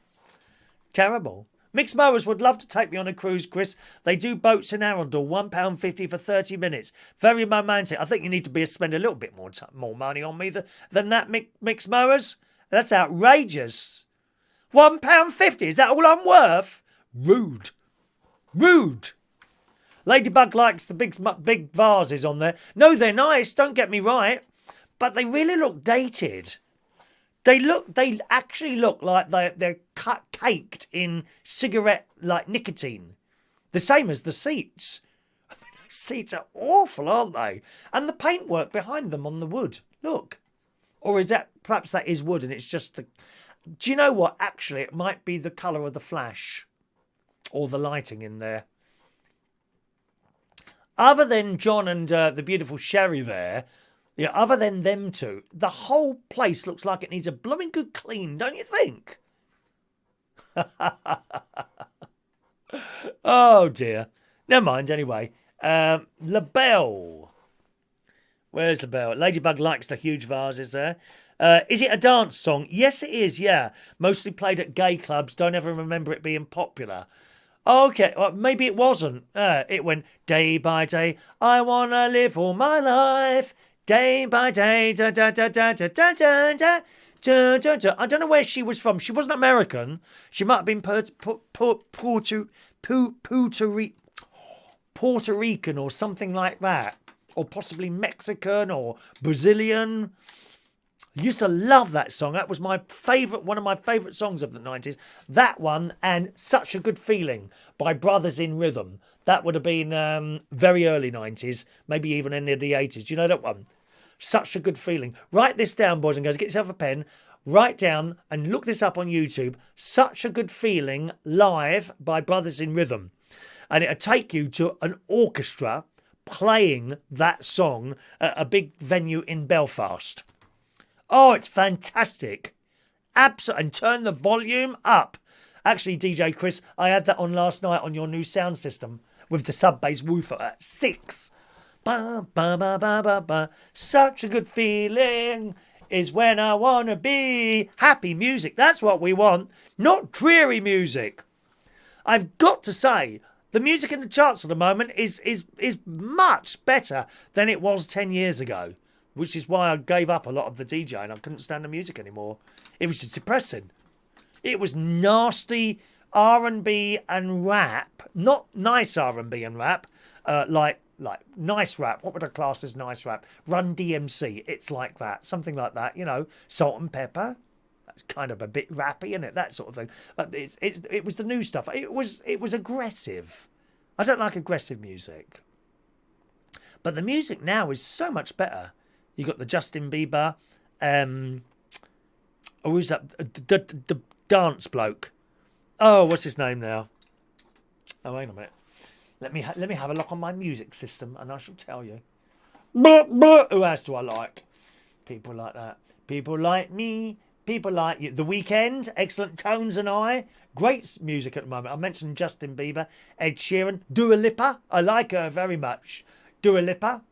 Speaker 2: Terrible. Mixed Mowers would love to take me on a cruise, Chris. They do boats in Arundel, £1.50 for 30 minutes. Very romantic. I think you need to spend a little bit more money on me than that, Mixed Mowers. That's outrageous. £1.50, is that all I'm worth? Rude. Rude. Ladybug likes the big vases on there. No, they're nice, don't get me right. But they really look dated. They actually look like they're caked in cigarette like nicotine. The same as the seats. I mean, those seats are awful, aren't they? And the paintwork behind them on the wood. Look. Or is that, perhaps that is wood and it's just the... Do you know what? Actually, it might be the colour of the flash. Or the lighting in there. Other than John and the beautiful Sherry there... Yeah, other than them two, the whole place looks like it needs a blooming good clean, don't you think? Oh, dear. Never mind, anyway. LaBelle. Where's LaBelle? Ladybug likes the huge vases there. Is it a dance song? Yes, it is, yeah. Mostly played at gay clubs. Don't ever remember it being popular. Okay, well, maybe it wasn't. It went, day by day, I want to live all my life. Day by day, da da da da da da da da da da da. I don't know where she was from. She wasn't American. She might have been Puerto Rican or something like that, or possibly Mexican or Brazilian. I used to love that song. That was my favourite, one of my favourite songs of the 90s. That one and Such a Good Feeling by Brothers in Rhythm. That would have been very early 90s, maybe even into the 80s. Do you know that one? Such a Good Feeling. Write this down, boys and girls. Get yourself a pen. Write down and look this up on YouTube. Such a Good Feeling live by Brothers in Rhythm. And it'll take you to an orchestra playing that song at a big venue in Belfast. Oh, it's fantastic. Absolutely. And turn the volume up. Actually, DJ Chris, I had that on last night on your new sound system with the sub-bass woofer at 6. Ba, ba, ba, ba, ba, ba. Such a good feeling is when I want to be. Happy music, that's what we want. Not dreary music. I've got to say, the music in the charts at the moment is much better than it was 10 years ago. Which is why I gave up a lot of the DJing. I couldn't stand the music anymore. It was just depressing. It was nasty R&B and rap, not nice R&B and rap, like nice rap. What would I class as nice rap? Run DMC. It's like that, something like that. You know, Salt and Pepper. That's kind of a bit rappy, isn't it? That sort of thing. But it was the new stuff. It was aggressive. I don't like aggressive music. But the music now is so much better. You got the Justin Bieber, who's that? The dance bloke. Oh, what's his name now? Oh, wait a minute. Let me have a look on my music system, and I shall tell you. Who else do I like? People like that. People like me. People like you. The Weeknd, excellent tones and I. Great music at the moment. I mentioned Justin Bieber, Ed Sheeran, Dua Lipa. I like her very much. Dua Lipa.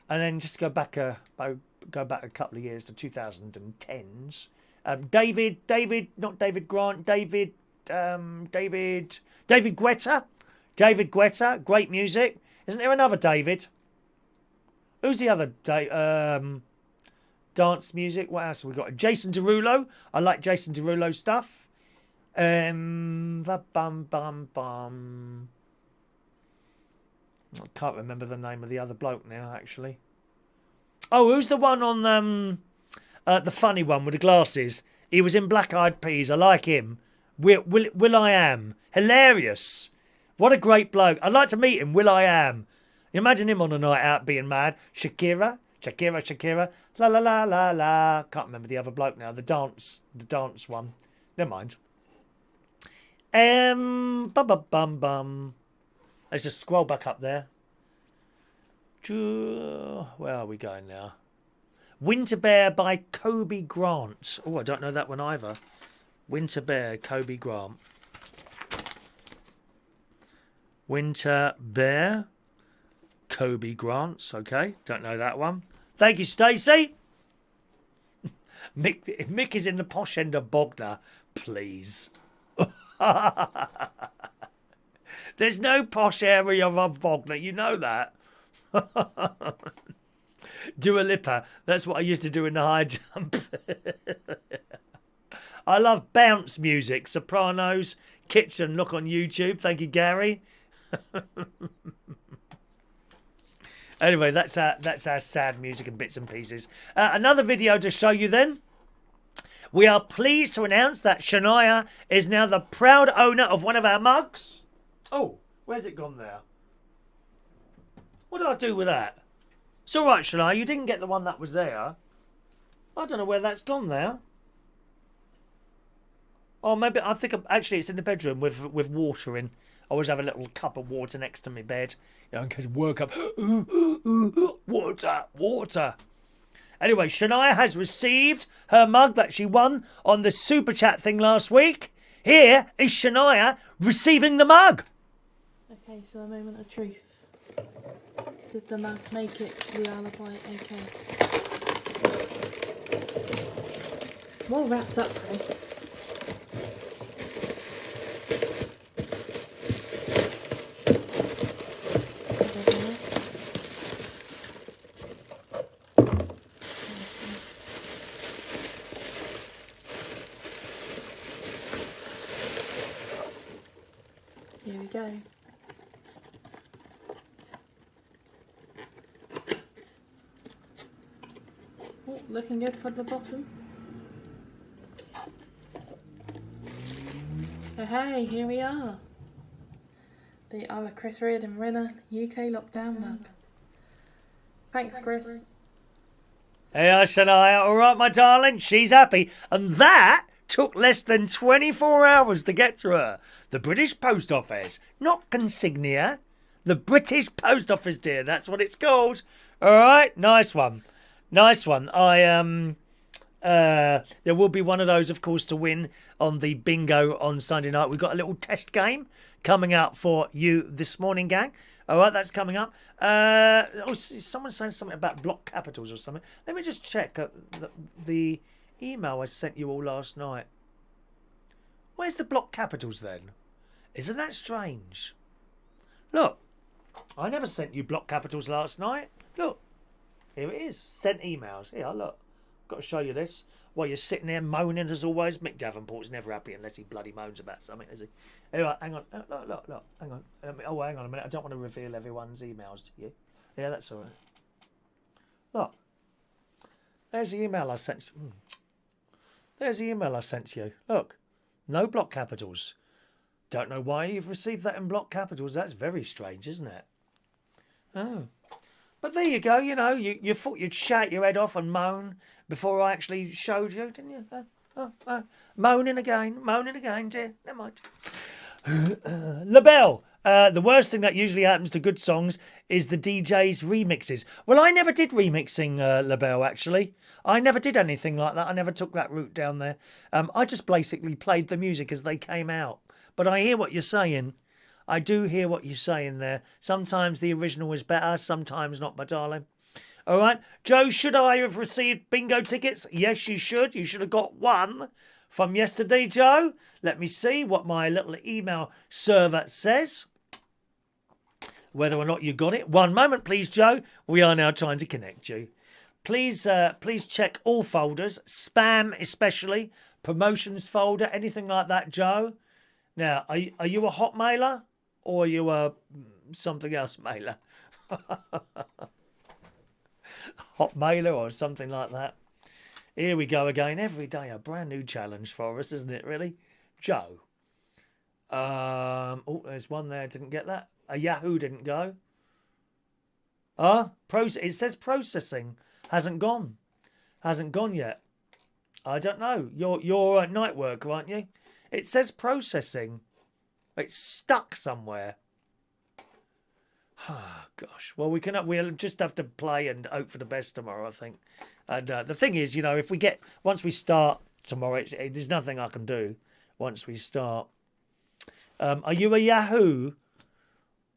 Speaker 2: And then just go back a couple of years to 2010s. David Guetta. David Guetta, great music. Isn't there another David? Who's the other dance music? What else have we got? Jason Derulo. I like Jason Derulo stuff. I can't remember the name of the other bloke now, actually. Oh, who's the one on the funny one with the glasses? He was in Black Eyed Peas. I like him. Will I Am. Hilarious. What a great bloke. I'd like to meet him. Will I Am. You imagine him on a night out being mad. Shakira. La la la la la. Can't remember the other bloke now. The dance one. Never mind. Bum. Let's just scroll back up there. Where are we going now? Winter Bear by Kobe Grant. Oh, I don't know that one either. Winter Bear, Kobe Grant. Winter Bear, Kobe Grant. Okay, don't know that one. Thank you, Stacey. Mick is in the posh end of Bogner. Please. There's no posh area of Bogner. You know that. Dua Lipa. That's what I used to do in the high jump. I love bounce music. Sopranos, Kitchen. Look on YouTube. Thank you, Gary. Anyway, that's our sad music and bits and pieces. Another video to show you then. We are pleased to announce that Shania is now the proud owner of one of our mugs. Oh, where's it gone now? What did I do with that? It's all right, Shania. You didn't get the one that was there. I don't know where that's gone now. Oh, maybe I think actually it's in the bedroom with water in. I always have a little cup of water next to my bed, you know, in case I work up. Water. Anyway, Shania has received her mug that she won on the Super Chat thing last week. Here is Shania receiving the mug.
Speaker 3: Okay, so the moment of truth. Did the mug make it to the Isle of Wight? Okay. Well wrapped up, Chris. Here we go. Oh, looking good for the bottom. Oh, hey, here we are. The other Chris Reardon winner UK lockdown mug. Thanks, Chris.
Speaker 2: Hey, Shania. All right, my darling. She's happy. And that took less than 24 hours to get to her. The British Post Office. Not consignia. The British Post Office, dear. That's what it's called. All right. Nice one. Nice one. There will be one of those, of course, to win on the bingo on Sunday night. We've got a little test game coming out for you this morning, gang. All right, that's coming up. Someone's saying something about block capitals or something. Let me just check the email I sent you all last night. Where's the block capitals then? Isn't that strange? Look, I never sent you block capitals last night. Look, here it is. Sent emails. Here, look. Got to show you this. While you're sitting there moaning as always. Mick Davenport's never happy unless he bloody moans about something, is he? Anyway, hang on. Look. Hang on. Oh, hang on a minute. I don't want to reveal everyone's emails to you. Yeah, that's all right. Look. There's the email I sent. There's the email I sent to you. Look. No block capitals. Don't know why you've received that in block capitals. That's very strange, isn't it? Oh. But there you go, you know, you thought you'd shout your head off and moan before I actually showed you, didn't you? Moaning again, dear. Never mind. LaBelle, the worst thing that usually happens to good songs is the DJ's remixes. Well, I never did remixing, LaBelle, actually. I never did anything like that. I never took that route down there. I just basically played the music as they came out. But I hear what you're saying. I do hear what you're saying there. Sometimes the original is better, sometimes not, my darling. All right. Joe, should I have received bingo tickets? Yes, you should. You should have got one from yesterday, Joe. Let me see what my little email server says. Whether or not you got it. One moment, please, Joe. We are now trying to connect you. Please check all folders, spam especially, promotions folder, anything like that, Joe. Now, are you a hot mailer? Or you are something else mailer. Hot mailer or something like that. Here we go again. Every day a brand new challenge for us, isn't it, really? Joe. Oh, there's one there. Didn't get that. A Yahoo didn't go. It says processing. Hasn't gone. Hasn't gone yet. I don't know. You're at night work, aren't you? It says processing. It's stuck somewhere. Oh, gosh. Well, we'll just have to play and hope for the best tomorrow, I think. And the thing is, you know, once we start tomorrow, there's nothing I can do once we start. Are you a Yahoo?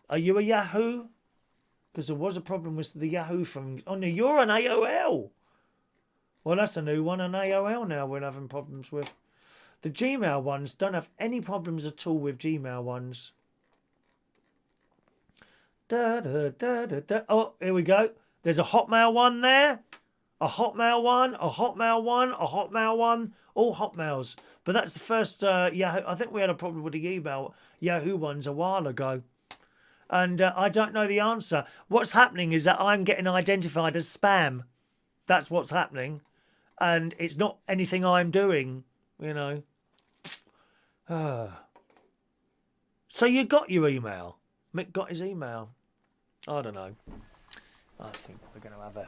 Speaker 2: Are you a Yahoo? Because there was a problem with the Yahoo from... Oh, no, you're an AOL. Well, that's a new one, an AOL now we're having problems with. The Gmail ones don't have any problems at all with Gmail ones. Oh, here we go. There's a Hotmail one there. A Hotmail one, a Hotmail one, a Hotmail one. All Hotmails. But that's the first Yahoo. I think we had a problem with the email Yahoo ones a while ago. And I don't know the answer. What's happening is that I'm getting identified as spam. That's what's happening. And it's not anything I'm doing, you know. So you got your email. Mick got his email. I don't know. I think we're going to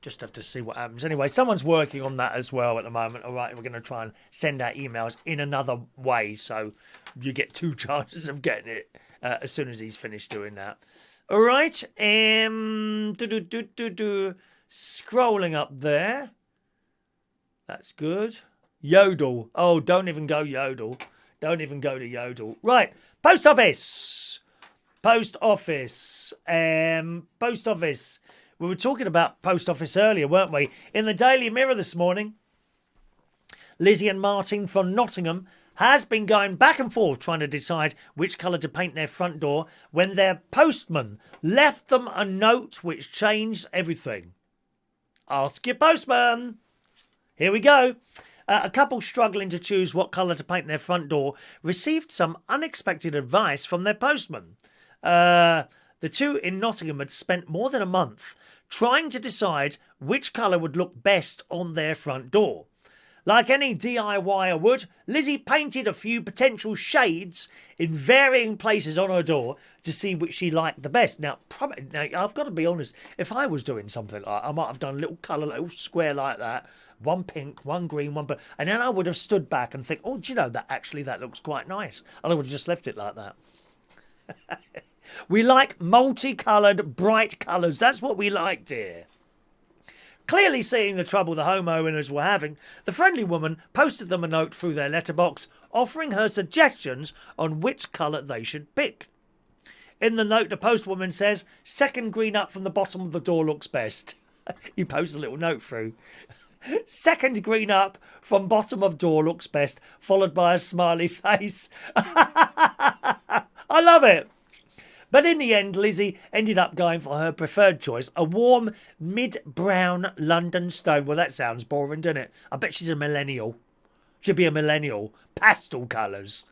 Speaker 2: just have to see what happens. Anyway, someone's working on that as well at the moment. All right, we're going to try and send out emails in another way, so you get 2 chances of getting it as soon as he's finished doing that. All right. Scrolling up there. That's good. Yodel. Oh, don't even go Yodel. Don't even go to Yodel. Right. Post office. Post office. Post office. We were talking about post office earlier, weren't we? In the Daily Mirror this morning, Lizzie and Martin from Nottingham has been going back and forth trying to decide which colour to paint their front door when their postman left them a note which changed everything. Ask your postman. Here we go. A couple struggling to choose what colour to paint their front door received some unexpected advice from their postman. The two in Nottingham had spent more than a month trying to decide which colour would look best on their front door. Like any DIYer would, Lizzie painted a few potential shades in varying places on her door to see which she liked the best. Now, I've got to be honest, if I was doing something like that, I might have done a little colour, little square like that, one pink, one green, one blue, and then I would have stood back and think, oh, do you know, that looks quite nice. And I would have just left it like that. We like multicoloured, bright colours. That's what we like, dear. Clearly seeing the trouble the homeowners were having, the friendly woman posted them a note through their letterbox offering her suggestions on which colour they should pick. In the note, the postwoman says, second green up from the bottom of the door looks best. You post a little note through. Second green up from bottom of door looks best, followed by a smiley face. I love it. But in the end, Lizzie ended up going for her preferred choice, a warm mid-brown London stone. Well, that sounds boring, doesn't it? I bet she's a millennial. She'd be a millennial. Pastel colours.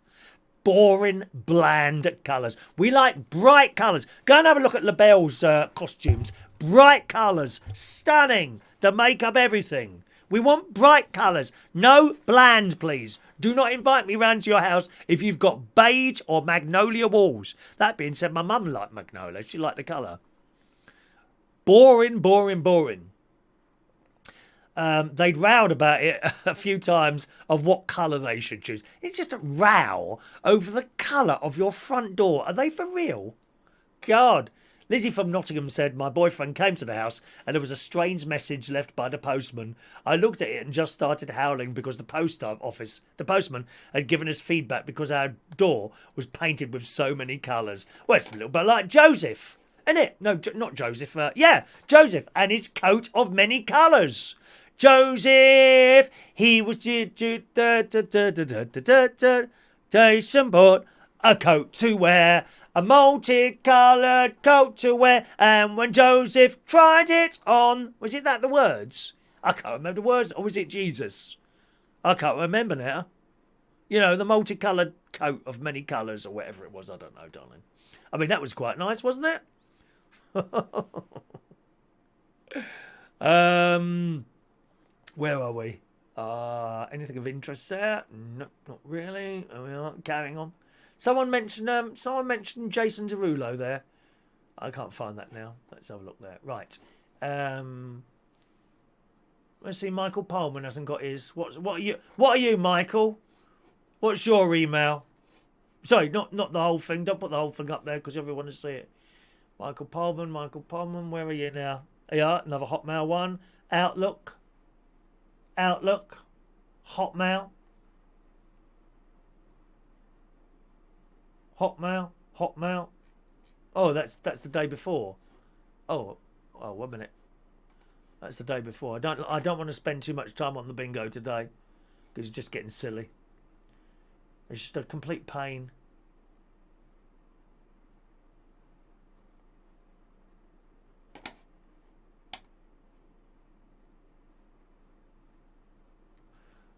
Speaker 2: Boring, bland colours. We like bright colours. Go and have a look at LaBelle's costumes. Bright colours. Stunning. The makeup, everything. We want bright colours. No bland, please. Do not invite me round to your house if you've got beige or magnolia walls. That being said, my mum liked magnolia. She liked the colour. Boring, boring, boring. They'd rowed about it a few times of what colour they should choose. It's just a row over the colour of your front door. Are they for real? God. Lizzie from Nottingham said, my boyfriend came to the house and there was a strange message left by the postman. I looked at it and just started howling because the postman had given us feedback because our door was painted with so many colours. Well, it's a little bit like Joseph, isn't it? No, not Joseph. Joseph and his coat of many colours. Joseph, he was Jason bought a coat to wear, a multicoloured coat to wear, and when Joseph tried it on, was it that the words? I can't remember the words, or was it Jesus? I can't remember now. You know, the multicoloured coat of many colours, or whatever it was, I don't know, darling. I mean, that was quite nice, wasn't it? Where are we? Anything of interest there? No, not really. We are carrying on. Someone mentioned Jason Derulo there. I can't find that now. Let's have a look there. Right. Let's see. Michael Pullman hasn't got his. What are you, Michael? What's your email? Sorry, not the whole thing. Don't put the whole thing up there because everyone will see it. Michael Pullman. Where are you now? Yeah, another Hotmail one. Outlook. Hotmail. Oh, that's the day before. Oh, 1 minute. That's the day before. I don't want to spend too much time on the bingo today because it's just getting silly. It's just a complete pain.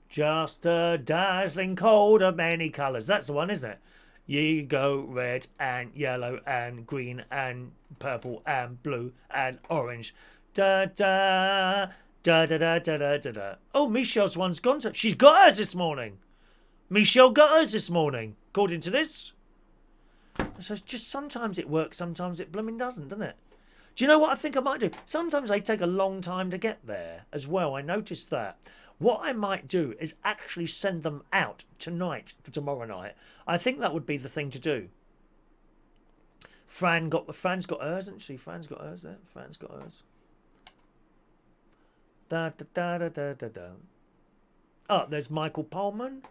Speaker 2: Just a dazzling cold of many colours. That's the one, isn't it? You go red and yellow and green and purple and blue and orange. Da da da da da da da da da. Oh, Michelle's one's gone. She's got hers this morning. Michelle got hers this morning, according to this. So it's just sometimes it works, sometimes it blooming doesn't it? Do you know what I think I might do? Sometimes they take a long time to get there as well. I noticed that. What I might do is actually send them out tonight for tomorrow night. I think that would be the thing to do. Fran's got hers, hasn't she? Fran's got hers there. Fran's got hers. Da da da da da da da. Oh, there's Michael Pullman.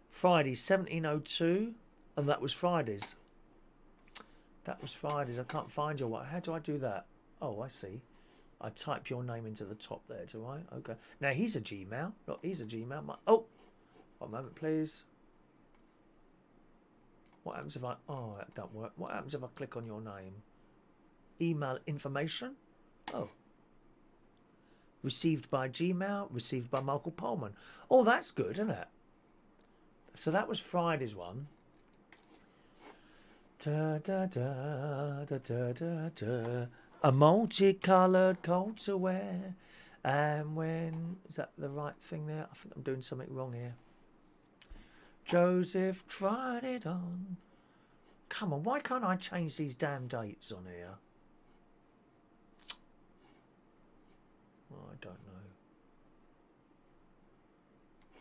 Speaker 2: Friday 1702, and that was Friday's. That was Friday's. I can't find your what. How do I do that? Oh, I see. I type your name into the top there, do I? Okay. Now, he's a Gmail. Look, he's a Gmail. Oh, 1 moment, please. What happens if I... Oh, that don't work. What happens if I click on your name? Email information? Oh. Received by Gmail. Received by Michael Pullman. Oh, that's good, isn't it? So that was Friday's one. Da, da, da, da, da, da, da. A multicoloured coat to wear. And when... Is that the right thing there? I think I'm doing something wrong here. Joseph tried it on. Come on, why can't I change these damn dates on here? Oh, I don't know.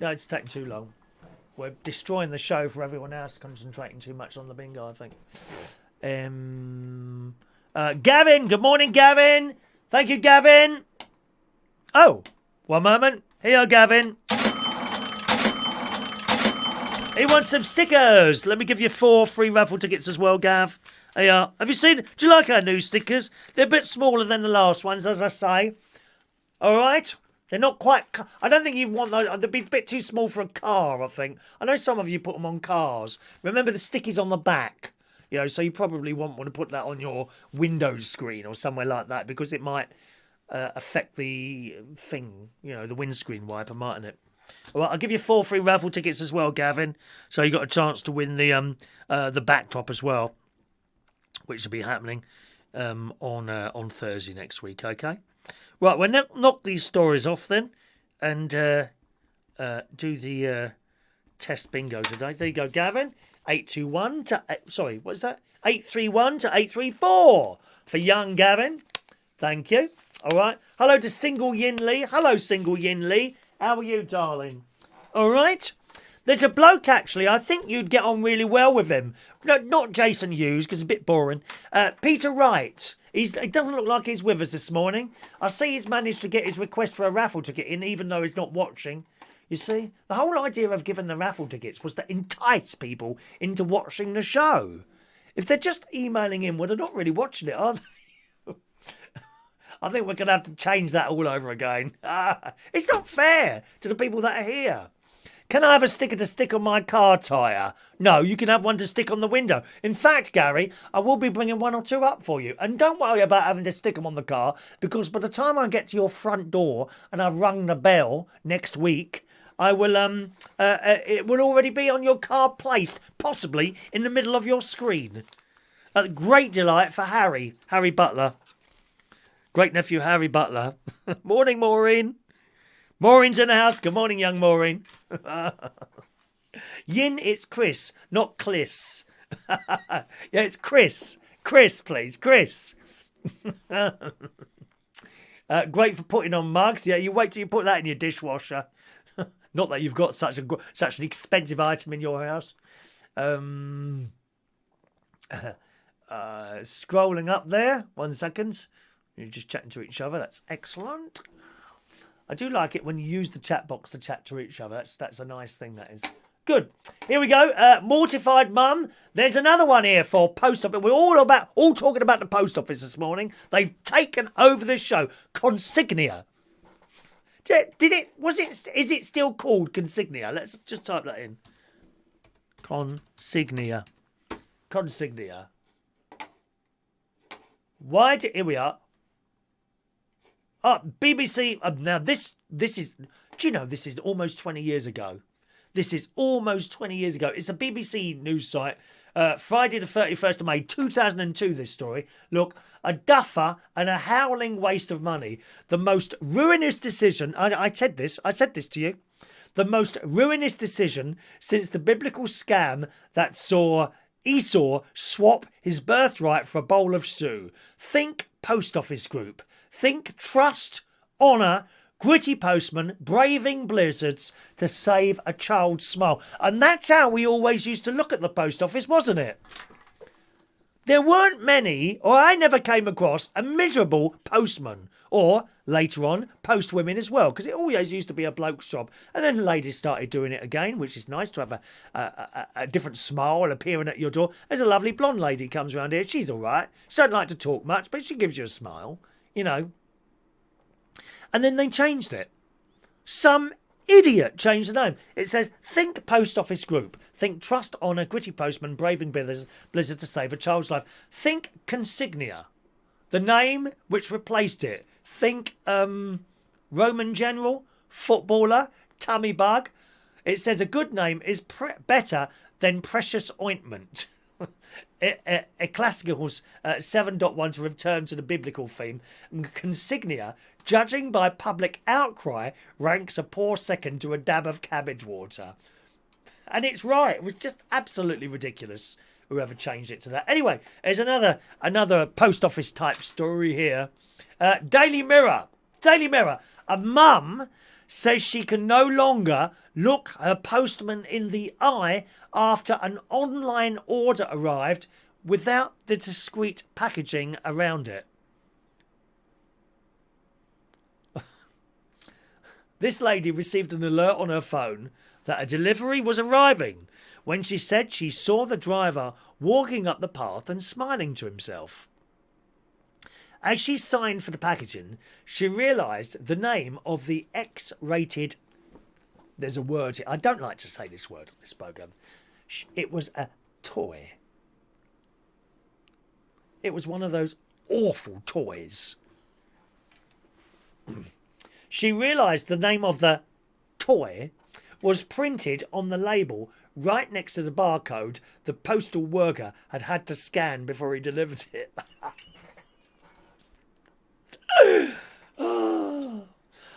Speaker 2: No, it's taking too long. We're destroying the show for everyone else, concentrating too much on the bingo, I think. Gavin, good morning, Gavin. Thank you, Gavin. Oh, 1 moment. Here, Gavin. He wants some stickers. Let me give you 4 free raffle tickets as well, Gav. Here you are. Have you seen? Do you like our new stickers? They're a bit smaller than the last ones, as I say. All right. They're not quite... I don't think you want those... They'd be a bit too small for a car, I think. I know some of you put them on cars. Remember the stickies on the back. You know, so you probably won't want to put that on your Windows screen or somewhere like that because it might affect the thing, you know, the windscreen wiper, mightn't it? Well, I'll give you 4 free raffle tickets as well, Gavin. So you got a chance to win the backdrop as well, which will be happening on Thursday next week. Okay, right. We'll knock these stories off then, and do the test bingo today. There you go, Gavin. 821 to sorry, what is that? 831 to 834 for young Gavin. Thank you. All right. Hello to Single Yin Lee. Hello, Single Yin Lee. How are you, darling? All right. There's a bloke, actually. I think you'd get on really well with him. No, not Jason Hughes, because it's a bit boring. Peter Wright. He doesn't look like he's with us this morning. I see he's managed to get his request for a raffle ticket in, even though he's not watching. You see? The whole idea of giving the raffle tickets was to entice people into watching the show. If they're just emailing in, well, they're not really watching it, are they? I think we're going to have to change that all over again. It's not fair to the people that are here. Can I have a sticker to stick on my car tyre? No, you can have one to stick on the window. In fact, Gary, I will be bringing 1 or 2 up for you. And don't worry about having to stick them on the car, because by the time I get to your front door and I've rung the bell next week, I will. It will already be on your car, placed, possibly in the middle of your screen. Great delight for Harry Butler. Great nephew Harry Butler. Morning, Maureen. Maureen's in the house. Good morning, young Maureen. Yin, it's Chris, not Cliss. Yeah, it's Chris. Chris, please. Chris. Great for putting on mugs. Yeah, you wait till you put that in your dishwasher. Not that you've got such an expensive item in your house. Scrolling up there. 1 second. You're just chatting to each other. That's excellent. I do like it when you use the chat box to chat to each other. That's a nice thing, that is. Good. Here we go. Mortified Mum. There's another one here for Post Office. We're all talking about the Post Office this morning. They've taken over the show. Consignia. Is it still called Consignia? Let's just type that in. Consignia. Here we are. BBC. Now this is. Do you know this is almost 20 years ago? This is almost 20 years ago. It's a BBC news site. Friday the 31st of May 2002. This story. Look, a duffer and a howling waste of money. The most ruinous decision. I said this to you. The most ruinous decision since the biblical scam that saw Esau swap his birthright for a bowl of stew. Think Post Office Group. Think trust, honour, gritty postman braving blizzards to save a child's smile. And that's how we always used to look at the post office, wasn't it? There weren't many, or I never came across, a miserable postman. Or, later on, postwomen as well, because it always used to be a bloke's job. And then ladies started doing it again, which is nice to have a different smile appearing at your door. There's a lovely blonde lady comes around here. She's all right. She don't like to talk much, but she gives you a smile, you know. And then they changed it. Some idiot changed the name. It says, think Post Office Group. Think trust, honour, gritty postman braving blizzard to save a child's life. Think Consignia. The name which replaced it. Think Roman general, footballer, tummy bug. It says a good name is better than precious ointment. Ecclesiastes 7.1 to return to the biblical theme. Consignia, judging by public outcry, ranks a poor second to a dab of cabbage water. And it's right. It was just absolutely ridiculous, whoever changed it to that. Anyway, there's another post office type story here. Daily Mirror. A mum says she can no longer look her postman in the eye after an online order arrived without the discreet packaging around it. This lady received an alert on her phone that a delivery was arriving when she said she saw the driver walking up the path and smiling to himself. As she signed for the packaging, she realised the name of the X-rated... There's a word here. I don't like to say this word on this programme. It was a toy. It was one of those awful toys. She realised the name of the toy was printed on the label right next to the barcode the postal worker had had to scan before he delivered it.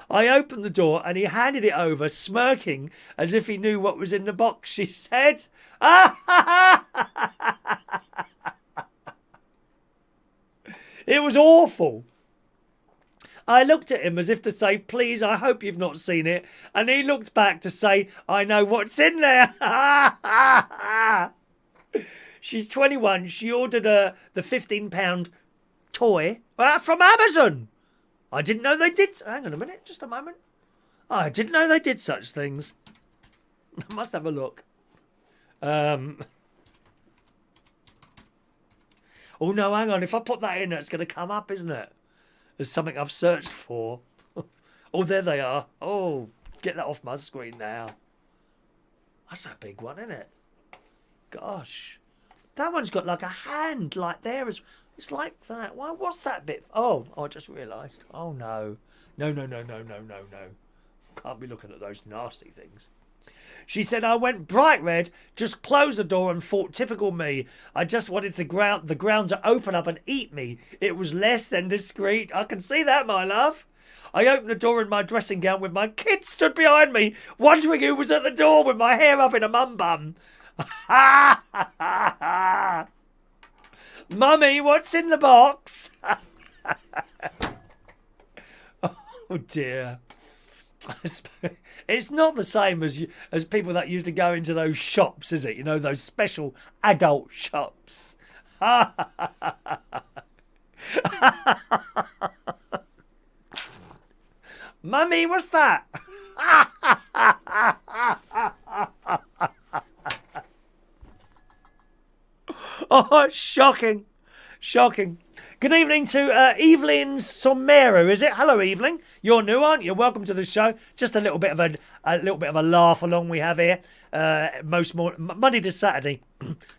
Speaker 2: I opened the door and he handed it over, smirking as if he knew what was in the box, she said. It was awful. I looked at him as if to say, please, I hope you've not seen it. And he looked back to say, I know what's in there. She's 21. She ordered the £15 toy from Amazon. I didn't know they did. Hang on a minute, just a moment. I didn't know they did such things. I must have a look. Oh, no, hang on. If I put that in, it's going to come up, isn't it? There's something I've searched for. Oh, there they are. Oh, get that off my screen now. That's a big one, isn't it? Gosh. That one's got like a hand like there. It's like that. Why? What's that bit? Oh, I just realised. Oh, no. No. Can't be looking at those nasty things. She said, I went bright red, just closed the door and thought, typical me. I just wanted the ground to open up and eat me. It was less than discreet. I can see that, my love. I opened the door in my dressing gown with my kids stood behind me, wondering who was at the door with my hair up in a mum bun. Mummy, what's in the box? Oh, dear. It's not the same as people that used to go into those shops, is it? You know, those special adult shops. Mummy, what's that? Oh, shocking. Shocking. Good evening to Evelyn Somero, is it? Hello, Evelyn. You're new, aren't you? Welcome to the show. Just a little bit of a laugh along we have here. Monday to Saturday,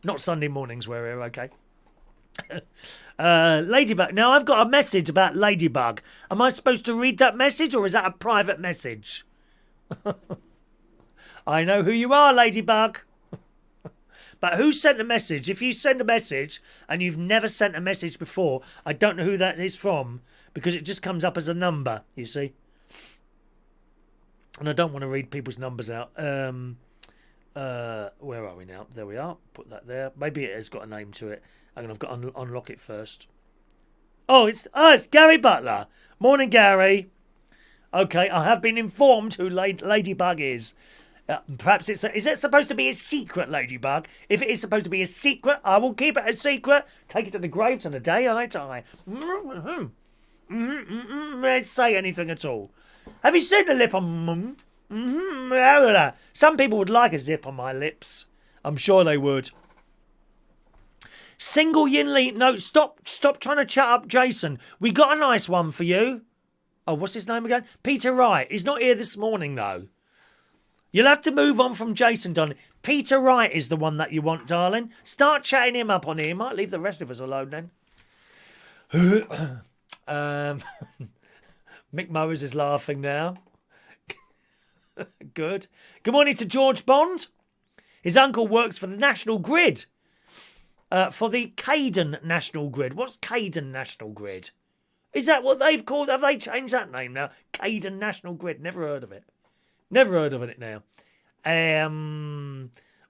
Speaker 2: not Sunday mornings. We're here, okay. Ladybug. Now I've got a message about Ladybug. Am I supposed to read that message, or is that a private message? I know who you are, Ladybug. But who sent a message? If you send a message and you've never sent a message before, I don't know who that is from, because it just comes up as a number, you see. And I don't want to read people's numbers out. Where are we now? There we are. Put that there. Maybe it has got a name to it. I've got to unlock it first. Oh, it's Gary Butler. Morning, Gary. Okay, I have been informed who Ladybug is. Perhaps is it supposed to be a secret, Ladybug? If it is supposed to be a secret, I will keep it a secret. Take it to the grave to the day I die. Let's say anything at all. Have you seen the lip on? Some people would like a zip on my lips. I'm sure they would. Single Yinli. No, stop trying to chat up Jason. We got a nice one for you. Oh, what's his name again? Peter Wright. He's not here this morning, though. You'll have to move on from Jason, darling. Peter Wright is the one that you want, darling. Start chatting him up on here. Might leave the rest of us alone then. Mick Mowers is laughing now. Good. Good morning to George Bond. His uncle works for the National Grid. For the Caden National Grid. What's Caden National Grid? Is that what they've called? Have they changed that name now? Caden National Grid. Never heard of it. Never heard of it now.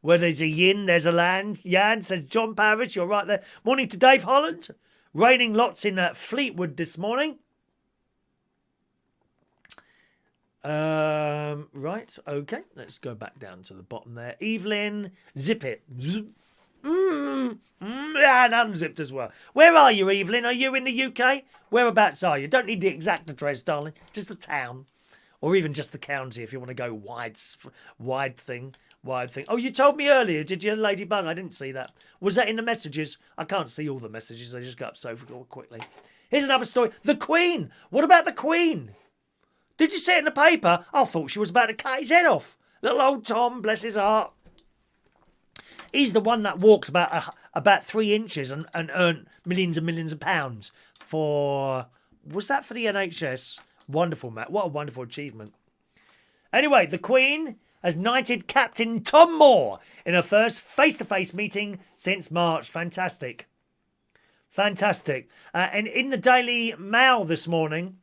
Speaker 2: Where there's a yin, there's a land. Jan says, John Parrish, you're right there. Morning to Dave Holland. Raining lots in Fleetwood this morning. Right, okay. Let's go back down to the bottom there. Evelyn, zip it. And unzipped as well. Where are you, Evelyn? Are you in the UK? Whereabouts are you? Don't need the exact address, darling. Just the town. Or even just the county if you want to go wide thing. Oh, you told me earlier, did you, Ladybug? I didn't see that. Was that in the messages? I can't see all the messages. They just go up so quickly. Here's another story. The Queen. What about the Queen? Did you see it in the paper? I thought she was about to cut his head off. Little old Tom, bless his heart. He's the one that walks about 3 inches and earned millions and millions of pounds for... Was that for the NHS? Wonderful, Matt. What a wonderful achievement. Anyway, the Queen has knighted Captain Tom Moore in her first face-to-face meeting since March. Fantastic. Fantastic. And in the Daily Mail this morning,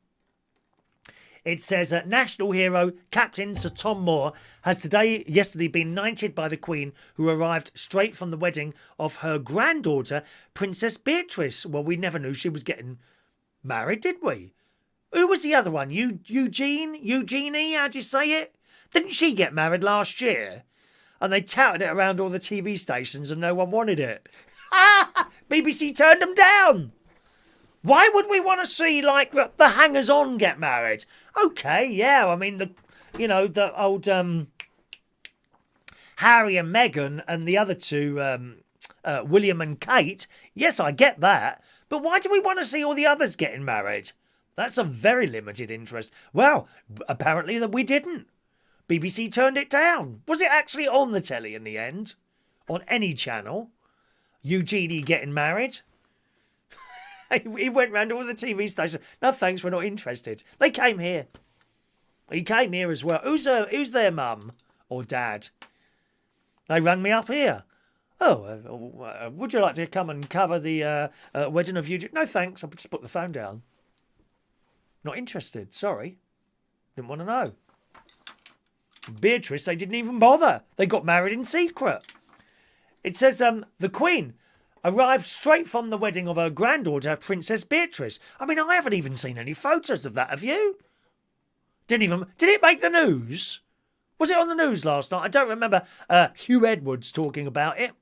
Speaker 2: it says national hero Captain Sir Tom Moore has yesterday been knighted by the Queen, who arrived straight from the wedding of her granddaughter, Princess Beatrice. Well, we never knew she was getting married, did we? Who was the other one? Eugenie, how'd you say it? Didn't she get married last year? And they touted it around all the TV stations and no one wanted it. BBC turned them down. Why would we want to see, like, the hangers-on get married? Okay, yeah, I mean, the old Harry and Meghan and the other two, William and Kate. Yes, I get that. But why do we want to see all the others getting married? That's a very limited interest. Well, apparently that we didn't. BBC turned it down. Was it actually on the telly in the end? On any channel? Eugenie getting married? He went round all the TV stations. No thanks, we're not interested. They came here. He came here as well. Who's their mum or dad? They rang me up here. Oh, would you like to come and cover the wedding of Eugenie? No thanks, I'll just put the phone down. Not interested, sorry. Didn't want to know. Beatrice, they didn't even bother. They got married in secret. It says the Queen arrived straight from the wedding of her granddaughter, Princess Beatrice. I mean, I haven't even seen any photos of that, have you? Did it make the news? Was it on the news last night? I don't remember Hugh Edwards talking about it.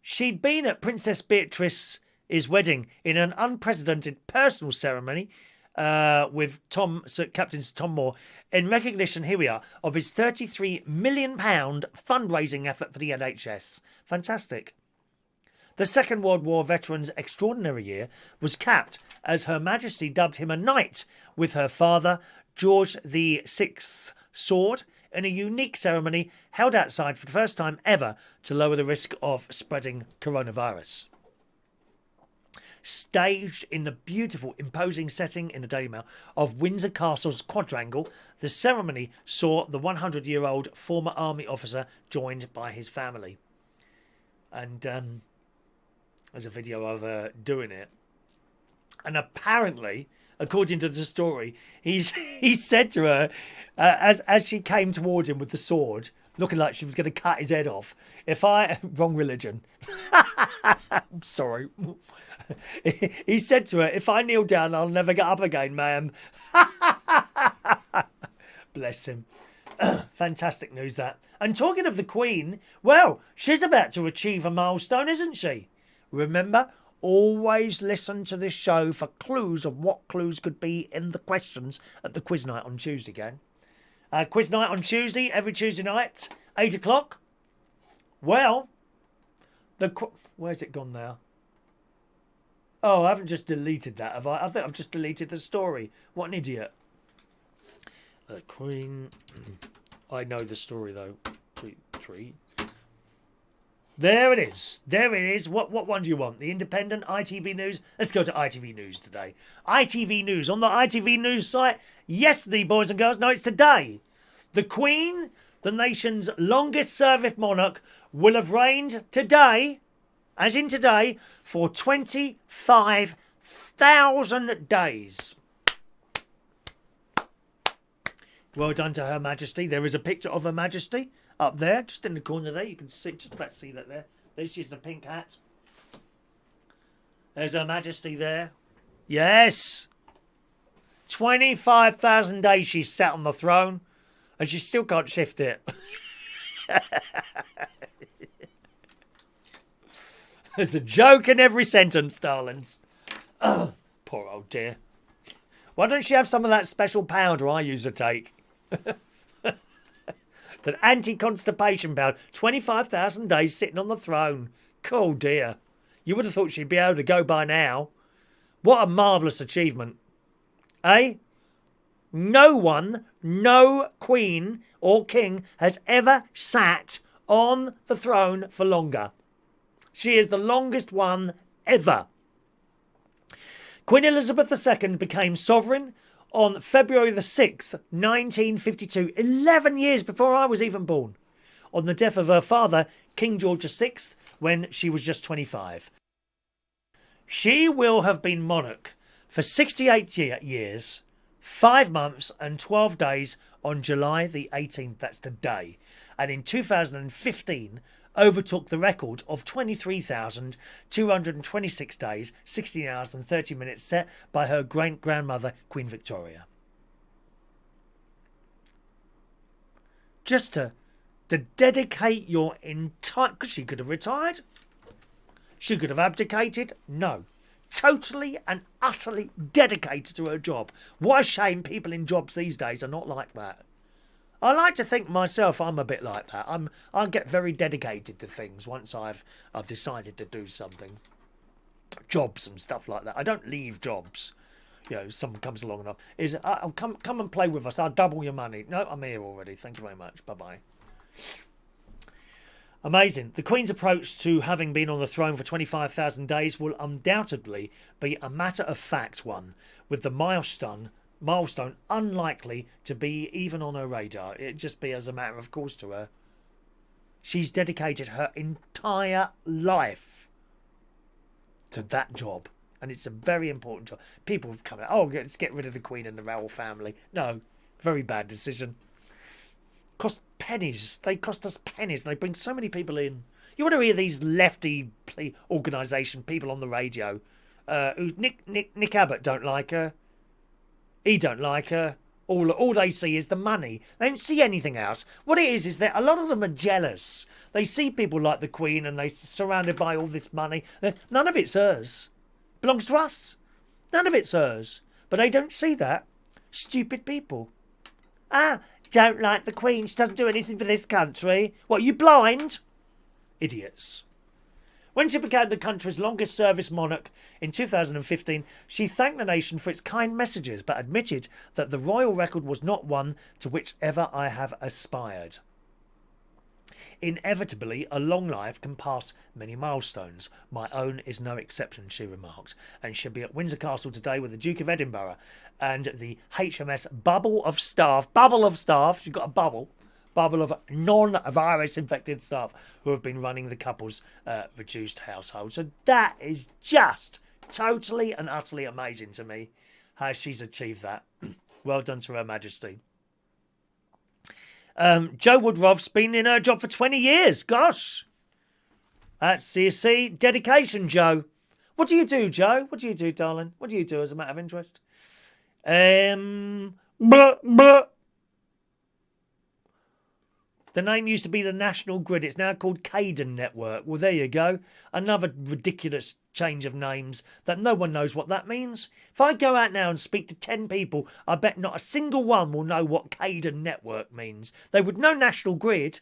Speaker 2: She'd been at Princess Beatrice's wedding in an unprecedented personal ceremony with Captain Tom Moore in recognition, here we are, of his £33 million fundraising effort for the NHS. Fantastic. The Second World War veteran's extraordinary year was capped as Her Majesty dubbed him a knight with her father, George VI's sword, in a unique ceremony held outside for the first time ever to lower the risk of spreading coronavirus. Staged in the beautiful, imposing setting in the Daily Mail of Windsor Castle's quadrangle, the ceremony saw the 100-year-old former army officer joined by his family. And there's a video of her doing it. And apparently, according to the story, he said to her, as she came towards him with the sword, looking like she was going to cut his head off, wrong religion. I'm sorry. He said to her, if I kneel down, I'll never get up again, ma'am. Bless him. Fantastic news, that. And talking of the Queen, well, she's about to achieve a milestone, isn't she? Remember, always listen to this show for clues of what clues could be in the questions at the quiz night on Tuesday, gang. Quiz night on Tuesday, every Tuesday night, 8 o'clock. Well, where's it gone now? Oh, I haven't just deleted that, have I? I think I've just deleted the story. What an idiot. The Queen. I know the story, though. 2, 3. There it is. There it is. What one do you want? The Independent, ITV News? Let's go to ITV News today. ITV News. On the ITV News site, yesterday, boys and girls, no, it's today. The Queen, the nation's longest serving monarch, will have reigned today, as in today, for 25,000 days. Well done to Her Majesty. There is a picture of Her Majesty up there, just in the corner there. You can just about see that there. There's just a pink hat. There's Her Majesty there. Yes! 25,000 days she's sat on the throne, and she still can't shift it. There's a joke in every sentence, darlings. Oh, poor old dear. Why don't she have some of that special powder I use to take? That anti-constipation powder. 25,000 days sitting on the throne. Cool dear. You would have thought she'd be able to go by now. What a marvellous achievement. Eh? No one, no queen or king has ever sat on the throne for longer. She is the longest one ever. Queen Elizabeth II became sovereign on February the 6th, 1952, 11 years before I was even born, on the death of her father, King George VI, when she was just 25. She will have been monarch for 68 years, 5 months and 12 days on July the 18th, that's today, and in 2015 overtook the record of 23,226 days, 16 hours and 30 minutes set by her great-grandmother, Queen Victoria. Just to dedicate your entire... Because she could have retired. She could have abdicated. No. Totally and utterly dedicated to her job. What a shame people in jobs these days are not like that. I like to think myself I'm a bit like that. I get very dedicated to things once I've decided to do something. Jobs and stuff like that. I don't leave jobs. You know, someone comes along and come and play with us. I'll double your money. No, I'm here already. Thank you very much. Bye-bye. Amazing. The Queen's approach to having been on the throne for 25,000 days will undoubtedly be a matter-of-fact one, with the milestone unlikely to be even on her radar. It'd just be as a matter of course to her. She's dedicated her entire life to that job, and it's a very important job. People have come out, oh, let's get rid of the Queen and the royal family. No, very bad decision. Cost pennies. They cost us pennies. They bring so many people in. You want to hear these lefty organisation people on the radio? Nick Abbott don't like her. He don't like her. All they see is the money. They don't see anything else. What it is that a lot of them are jealous. They see people like the Queen and they're surrounded by all this money. None of it's hers. It belongs to us. None of it's hers. But they don't see that. Stupid people. Don't like the Queen. She doesn't do anything for this country. What, you blind? Idiots. When she became the country's longest service monarch in 2015, she thanked the nation for its kind messages, but admitted that the royal record was not one to which ever I have aspired. Inevitably, a long life can pass many milestones. My own is no exception, she remarked, and she'll be at Windsor Castle today with the Duke of Edinburgh and the HMS Bubble of Staff, she's got a bubble of non-virus infected staff who have been running the couple's reduced household. So that is just totally and utterly amazing to me, how she's achieved that. Well done to Her Majesty. Jo Woodruff's been in her job for 20 years. Gosh. That's, you see, dedication, Jo. What do you do, Jo? What do you do, darling? What do you do as a matter of interest? The name used to be the National Grid. It's now called Cadence Network. Well, there you go. Another ridiculous change of names that no one knows what that means. If I go out now and speak to 10 people, I bet not a single one will know what Cadence Network means. They would know National Grid.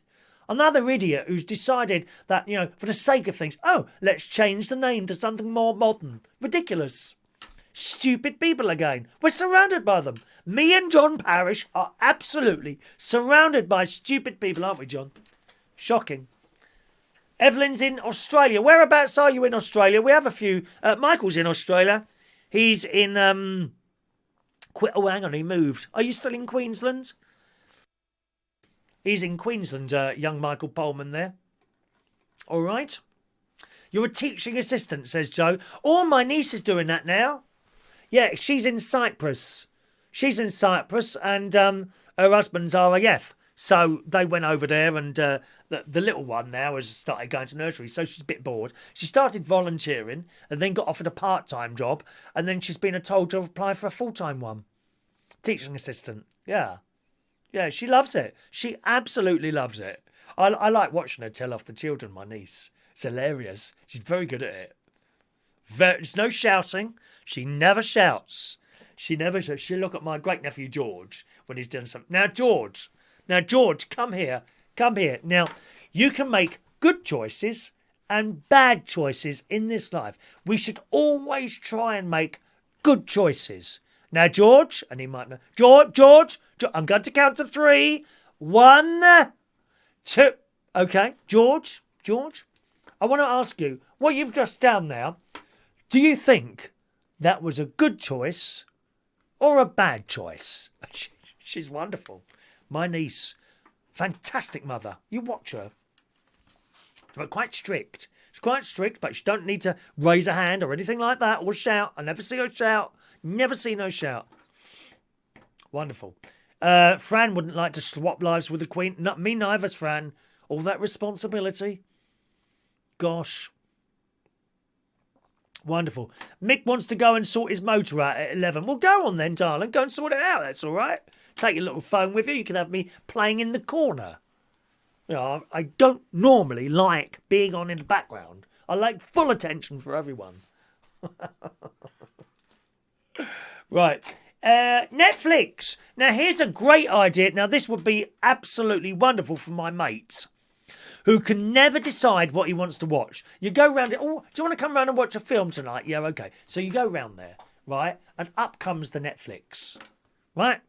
Speaker 2: Another idiot who's decided that, you know, for the sake of things, oh, let's change the name to something more modern. Ridiculous. Stupid people again. We're surrounded by them. Me and John Parrish are absolutely surrounded by stupid people, aren't we, John? Shocking. Evelyn's in Australia. Whereabouts are you in Australia? We have a few. Michael's in Australia. He's in... Oh, hang on, he moved. Are you still in Queensland? He's in Queensland, young Michael Pullman there. All right. You're a teaching assistant, says Joe. Oh, my niece is doing that now. Yeah, she's in Cyprus. She's in Cyprus and her husband's RAF. So they went over there and the little one now has started going to nursery, so she's a bit bored. She started volunteering and then got offered a part-time job and then she's been told to apply for a full-time one. Teaching assistant. Yeah. Yeah, she loves it. She absolutely loves it. I like watching her tell off the children, my niece. It's hilarious. She's very good at it. There's no shouting. She never shouts. She'll look at my great-nephew George when he's doing something. Now, George, come here. Come here. Now, you can make good choices and bad choices in this life. We should always try and make good choices. Now, George, and he might know. George, I'm going to count to 3. 1, 2. Okay, George, I want to ask you, what you've just done now, do you think that was a good choice or a bad choice? She's wonderful. My niece, fantastic mother. You watch her. But quite strict. She's quite strict, but she don't need to raise a hand or anything like that or shout. I never see her shout. Never see no shout. Wonderful. Fran wouldn't like to swap lives with the Queen. Not me neither, Fran. All that responsibility. Gosh. Wonderful. Mick wants to go and sort his motor out at 11. Well, go on then, darling. Go and sort it out. That's all right. Take your little phone with you. You can have me playing in the corner. You know, I don't normally like being on in the background. I like full attention for everyone. Right. Netflix. Now, here's a great idea. Now, this would be absolutely wonderful for my mates who can never decide what he wants to watch. You go round it. Oh, do you want to come round and watch a film tonight? Yeah, okay. So you go round there, right? And up comes the Netflix, right?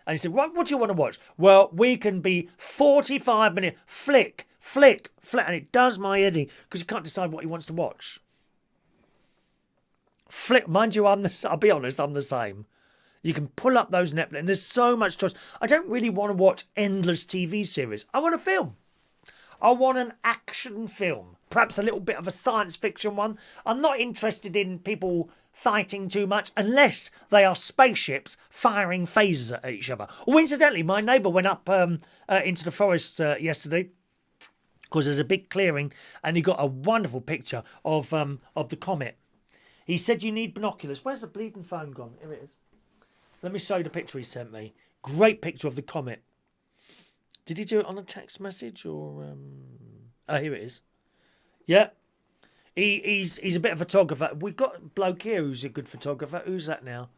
Speaker 2: And he said, what do you want to watch? Well, we can be 45 minutes. Flick. And it does my head in because you can't decide what he wants to watch. Flick. Mind you, I'll be honest, I'm the same. You can pull up those Netflix and there's so much choice. I don't really want to watch endless TV series. I want a film. I want an action film. Perhaps a little bit of a science fiction one. I'm not interested in people fighting too much unless they are spaceships firing phasers at each other. Oh, incidentally, my neighbour went up into the forest yesterday because there's a big clearing and he got a wonderful picture of the comet. He said you need binoculars. Where's the bleeding phone gone? Here it is. Let me show you the picture he sent me. Great picture of the comet. Did he do it on a text message or... Oh, here it is. Yeah. He's a bit of a photographer. We've got a bloke here who's a good photographer. Who's that now?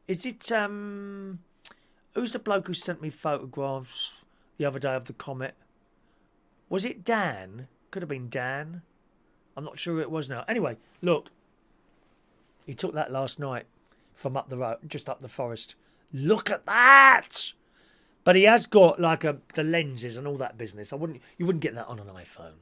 Speaker 2: Is it... Who's the bloke who sent me photographs the other day of the comet? Was it Dan? Could have been Dan. I'm not sure who it was now. Anyway, look. He took that last night from up the road, just up the forest. Look at that! But he has got like the lenses and all that business. You wouldn't get that on an iPhone.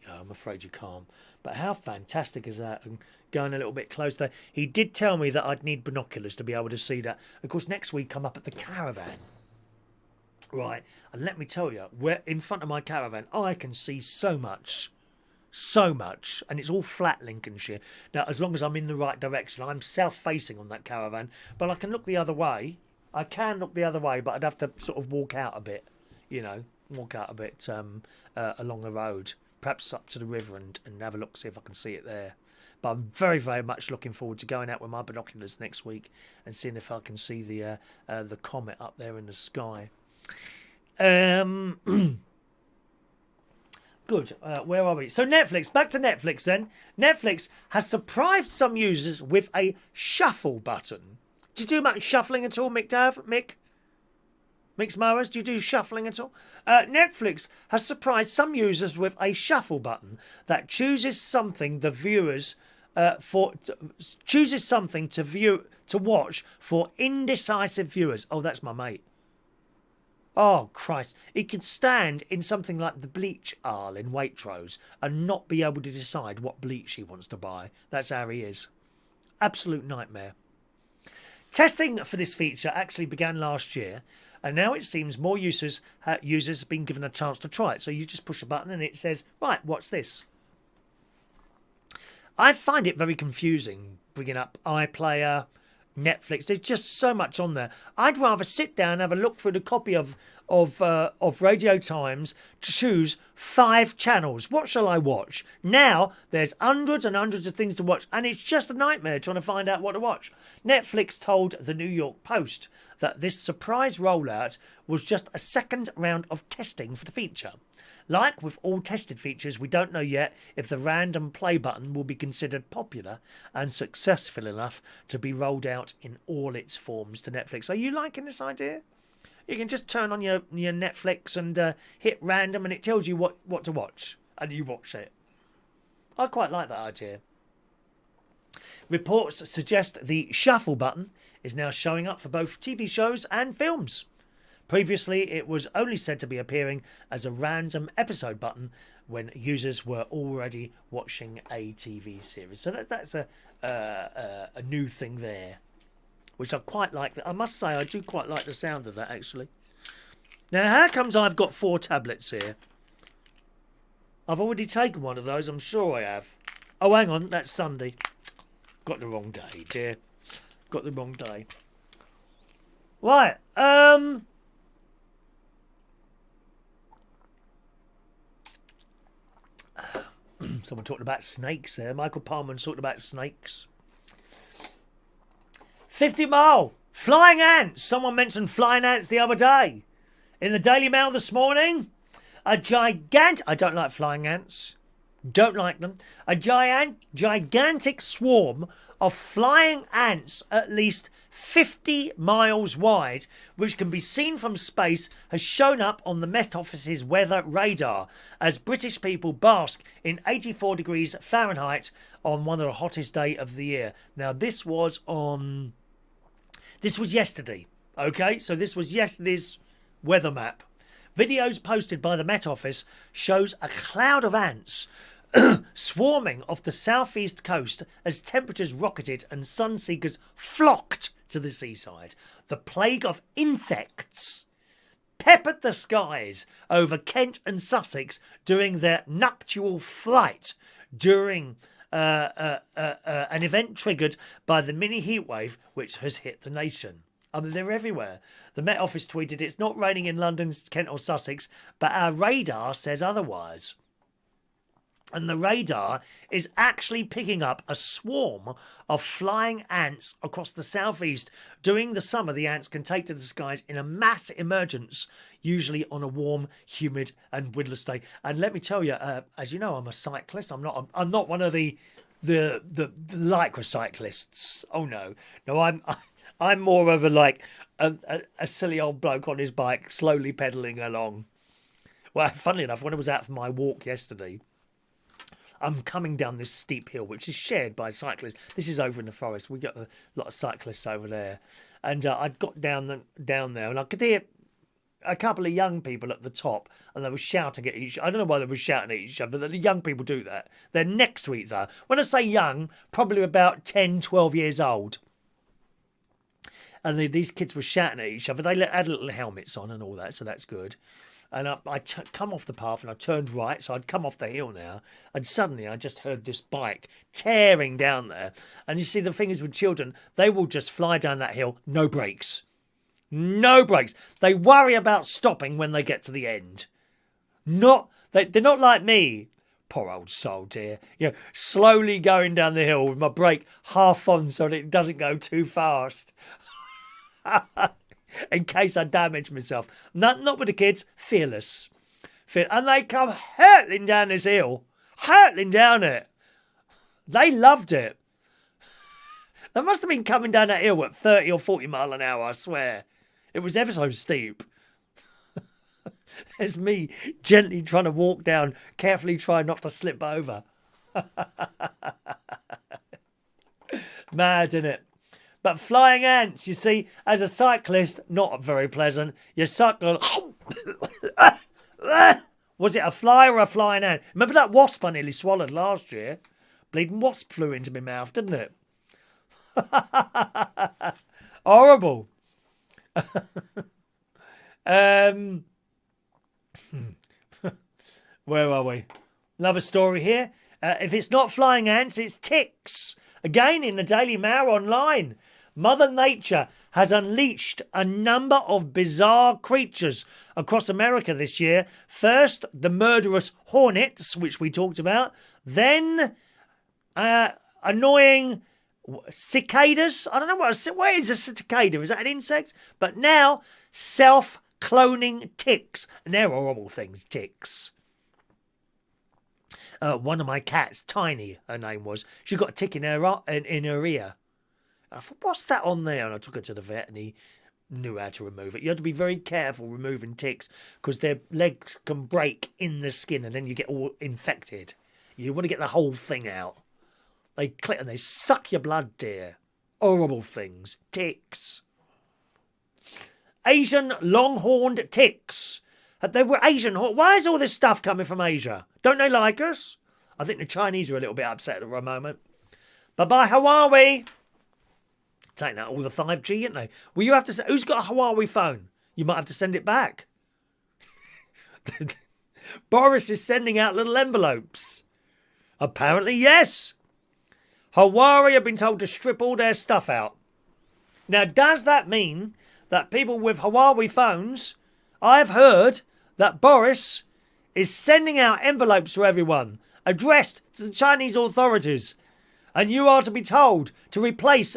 Speaker 2: Yeah, I'm afraid you can't. But how fantastic is that? And going a little bit closer. He did tell me that I'd need binoculars to be able to see that. Of course, next week I'm up at the caravan. Right, and let me tell you, where in front of my caravan, I can see so much, and it's all flat Lincolnshire. Now, as long as I'm in the right direction, I'm south-facing on that caravan, but I can look the other way. I can look the other way, but I'd have to sort of walk out a bit, along the road, perhaps up to the river and have a look, see if I can see it there. But I'm very, very much looking forward to going out with my binoculars next week and seeing if I can see the comet up there in the sky. Good. Where are we? So Netflix. Back to Netflix then. Netflix has surprised some users with a shuffle button. Do you do much shuffling at all, Mick? Mixed mowers, do you do shuffling at all? Netflix has surprised some users with a shuffle button that chooses something to watch for indecisive viewers. Oh, that's my mate. Oh, Christ. He could stand in something like the bleach aisle in Waitrose and not be able to decide what bleach he wants to buy. That's how he is. Absolute nightmare. Testing for this feature actually began last year, and now it seems more users have been given a chance to try it. So you just push a button and it says, right, watch this. I find it very confusing bringing up iPlayer, Netflix. There's just so much on there. I'd rather sit down and have a look through the copy of Radio Times to choose 5 channels. What shall I watch? Now there's hundreds and hundreds of things to watch, and it's just a nightmare trying to find out what to watch. Netflix told the New York Post that this surprise rollout was just a second round of testing for the feature. Like with all tested features, we don't know yet if the random play button will be considered popular and successful enough to be rolled out in all its forms to Netflix. Are you liking this idea? You can just turn on your Netflix and hit random and it tells you what to watch. And you watch it. I quite like that idea. Reports suggest the shuffle button is now showing up for both TV shows and films. Previously, it was only said to be appearing as a random episode button when users were already watching a TV series. So that's a new thing there, which I quite like. I must say, I do quite like the sound of that, actually. Now, how comes I've got 4 tablets here? I've already taken one of those, I'm sure I have. Oh, hang on, that's Sunday. Got the wrong day, dear. Got the wrong day. Right, someone talked about snakes there. Michael Palmer's talked about snakes. 50 Mile. Flying ants. Someone mentioned flying ants the other day. In the Daily Mail this morning, I don't like flying ants. Don't like them. A gigantic swarm of flying ants at least 50 miles wide, which can be seen from space, has shown up on the Met Office's weather radar as British people bask in 84 degrees Fahrenheit on one of the hottest days of the year. Now, this was yesterday, okay? So this was yesterday's weather map. Videos posted by the Met Office shows a cloud of ants swarming off the southeast coast as temperatures rocketed and sun seekers flocked to the seaside. The plague of insects peppered the skies over Kent and Sussex during their nuptial flight during an event triggered by the mini heatwave which has hit the nation. I mean, they're everywhere. The Met Office tweeted, "It's not raining in London, Kent or Sussex, but our radar says otherwise." And the radar is actually picking up a swarm of flying ants across the southeast. During the summer, the ants can take to the skies in a mass emergence, usually on a warm, humid and windless day. And let me tell you, as you know, I'm a cyclist. I'm not one of the lycra cyclists. Oh no, I'm more of a silly old bloke on his bike, slowly pedalling along. Well, funnily enough, when I was out for my walk yesterday, I'm coming down this steep hill, which is shared by cyclists. This is over in the forest. We got a lot of cyclists over there. And I'd got down there, and I could hear a couple of young people at the top, and they were shouting at each other. I don't know why they were shouting at each other, but the young people do that. They're next to each other. When I say young, probably about 10, 12 years old. And these kids were shouting at each other. They had little helmets on and all that, so that's good. And I come off the path and I turned right, so I'd come off the hill now. And suddenly I just heard this bike tearing down there. And you see, the thing is with children, they will just fly down that hill, no brakes. No brakes. They worry about stopping when they get to the end. They're not like me. Poor old soul, dear. You know, slowly going down the hill with my brake half on so that it doesn't go too fast. In case I damage myself. Not with the kids. Fearless. And they come hurtling down this hill. Hurtling down it. They loved it. They must have been coming down that hill at 30 or 40 mile an hour, I swear. It was ever so steep. There's me gently trying to walk down, carefully trying not to slip over. Mad, innit? But flying ants, you see, as a cyclist, not very pleasant. You cycle. Was it a fly or a flying ant? Remember that wasp I nearly swallowed last year? Bleeding wasp flew into my mouth, didn't it? Horrible. Where are we? Another story here. If it's not flying ants, it's ticks. Again, in the Daily Mail online, Mother Nature has unleashed a number of bizarre creatures across America this year. First, the murderous hornets, which we talked about. Then, annoying cicadas. I don't know what is a cicada? Is that an insect? But now, self-cloning ticks. And they're horrible things, ticks. One of my cats, Tiny, her name was, she got a tick in her ear. I thought, what's that on there? And I took her to the vet and he knew how to remove it. You have to be very careful removing ticks because their legs can break in the skin and then you get all infected. You want to get the whole thing out. They click and they suck your blood, dear. Horrible things. Ticks. Asian long-horned ticks. They were Asian. Why is all this stuff coming from Asia? Don't they like us? I think the Chinese are a little bit upset at the moment. Bye-bye, Huawei. Taking out all the 5G, ain't they? Well, you have to say, who's got a Huawei phone? You might have to send it back. Boris is sending out little envelopes. Apparently, yes. Huawei have been told to strip all their stuff out. Now, does that mean that people with Huawei phones, I've heard that Boris is sending out envelopes to everyone addressed to the Chinese authorities, and you are to be told to place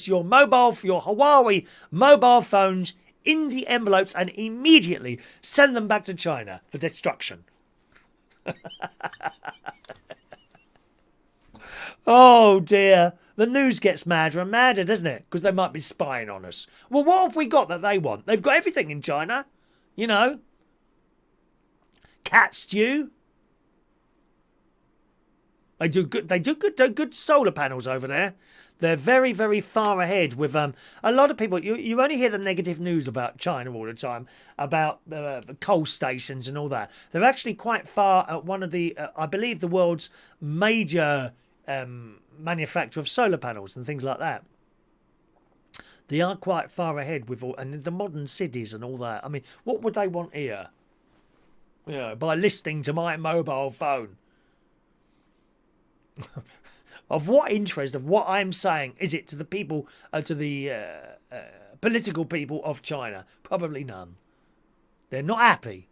Speaker 2: your Huawei mobile phones in the envelopes and immediately send them back to China for destruction. Oh dear, the news gets madder and madder, doesn't it? Because they might be spying on us. Well, what have we got that they want? They've got everything in China, you know. Cat stew. They do good solar panels over there. They're very, very far ahead with a lot of people. You only hear the negative news about China all the time, about coal stations and all that. They're actually quite far at one of the, I believe, the world's major manufacturer of solar panels and things like that. They are quite far ahead with all, and the modern cities and all that. I mean, what would they want here? You know, by listening to my mobile phone. Of what interest of what I'm saying is it to the people, to the political people of China? Probably none. They're not happy.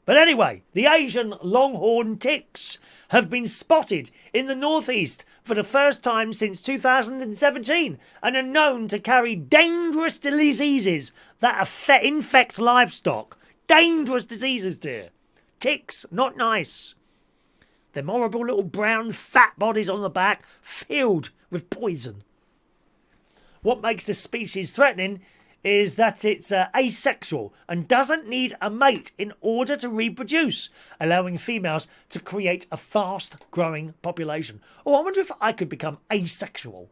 Speaker 2: But anyway, the Asian longhorn ticks have been spotted in the northeast for the first time since 2017 and are known to carry dangerous diseases that infect livestock. Dangerous diseases, dear. Ticks, not nice. Them horrible little brown fat bodies on the back filled with poison. What makes the species threatening is that it's asexual and doesn't need a mate in order to reproduce, allowing females to create a fast-growing population. Oh, I wonder if I could become asexual.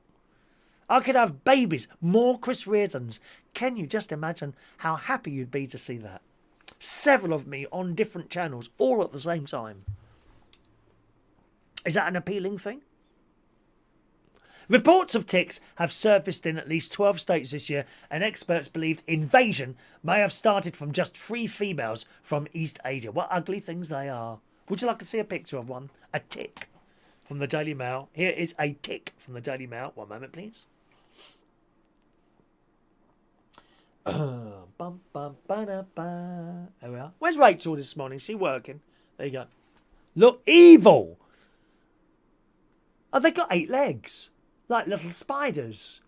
Speaker 2: I could have babies, more Chris Reardons. Can you just imagine how happy you'd be to see that? Several of me on different channels, all at the same time. Is that an appealing thing? Reports of ticks have surfaced in at least 12 states this year, and experts believed invasion may have started from just 3 females from East Asia. What ugly things they are. Would you like to see a picture of one? A tick from the Daily Mail. Here is a tick from the Daily Mail. One moment, please. There we are. Where's Rachel this morning? She working? There you go. Look evil. Oh, they got 8 legs. Like little spiders.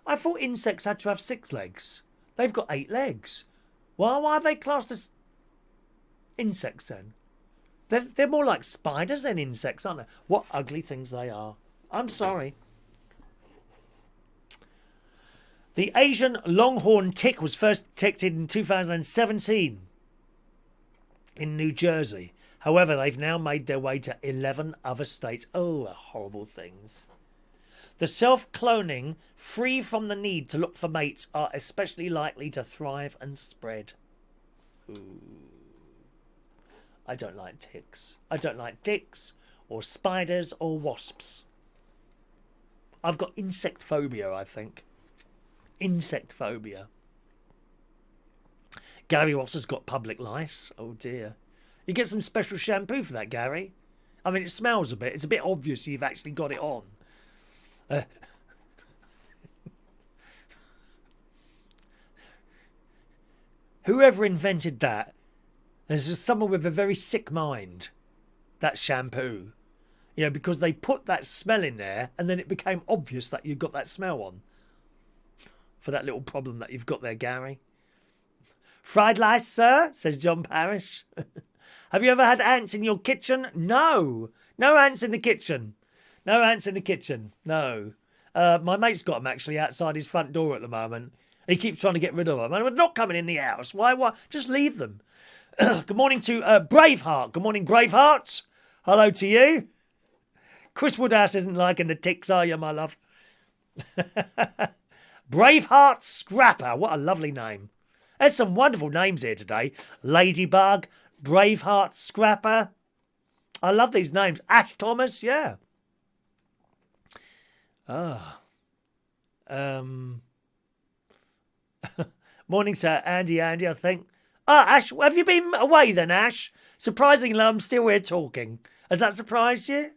Speaker 2: I thought insects had to have 6 legs. They've got 8 legs. Why are they classed as insects then? They're more like spiders than insects, aren't they? What ugly things they are. I'm sorry. The Asian longhorn tick was first detected in 2017 in New Jersey. However, they've now made their way to 11 other states. Oh, horrible things. The self-cloning, free from the need to look for mates, are especially likely to thrive and spread. Ooh. I don't like ticks. I don't like ticks or spiders or wasps. I've got insect phobia, I think. Insect phobia. Gary Ross has got public lice. Oh dear. You get some special shampoo for that, Gary. I mean, it smells a bit. It's a bit obvious you've actually got it on. Whoever invented that, there's just someone with a very sick mind. That shampoo. You know, because they put that smell in there and then it became obvious that you've got that smell on. For that little problem that you've got there, Gary. Fried lice, sir, says John Parrish. Have you ever had ants in your kitchen? No. No ants in the kitchen. No ants in the kitchen. No. My mate's got them actually outside his front door at the moment. He keeps trying to get rid of them. And we're not coming in the house. Why? Just leave them. Good morning to Braveheart. Good morning, Braveheart. Hello to you. Chris Woodhouse isn't liking the ticks, are you, my love? Braveheart Scrapper. What a lovely name. There's some wonderful names here today. Ladybug, Braveheart Scrapper. I love these names. Ash Thomas, yeah. Morning, sir. Andy, I think. Ash, have you been away then, Ash? Surprisingly, I'm still here talking. Has that surprised you?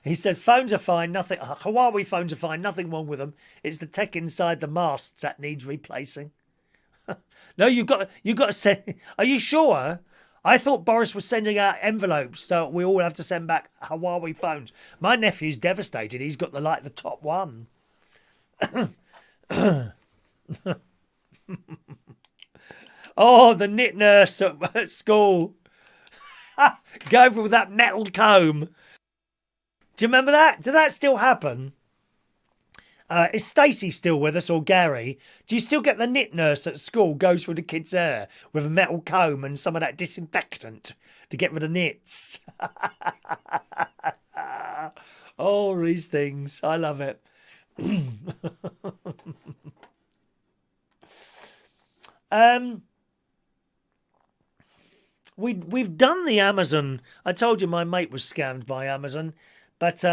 Speaker 2: He said, phones are fine, nothing. Huawei phones are fine, nothing wrong with them. It's the tech inside the masts that needs replacing. No, you've got to send. Are you sure? I thought Boris was sending out envelopes, so we all have to send back Huawei phones. My nephew's devastated. He's got the top one. Oh, the knit nurse at school. Go with that metal comb. Do you remember that? Did that still happen? Is Stacey still with us or Gary? Do you still get the knit nurse at school goes through the kids' hair with a metal comb and some of that disinfectant to get rid of knits? All these things. I love it. We've done the Amazon. I told you my mate was scammed by Amazon, but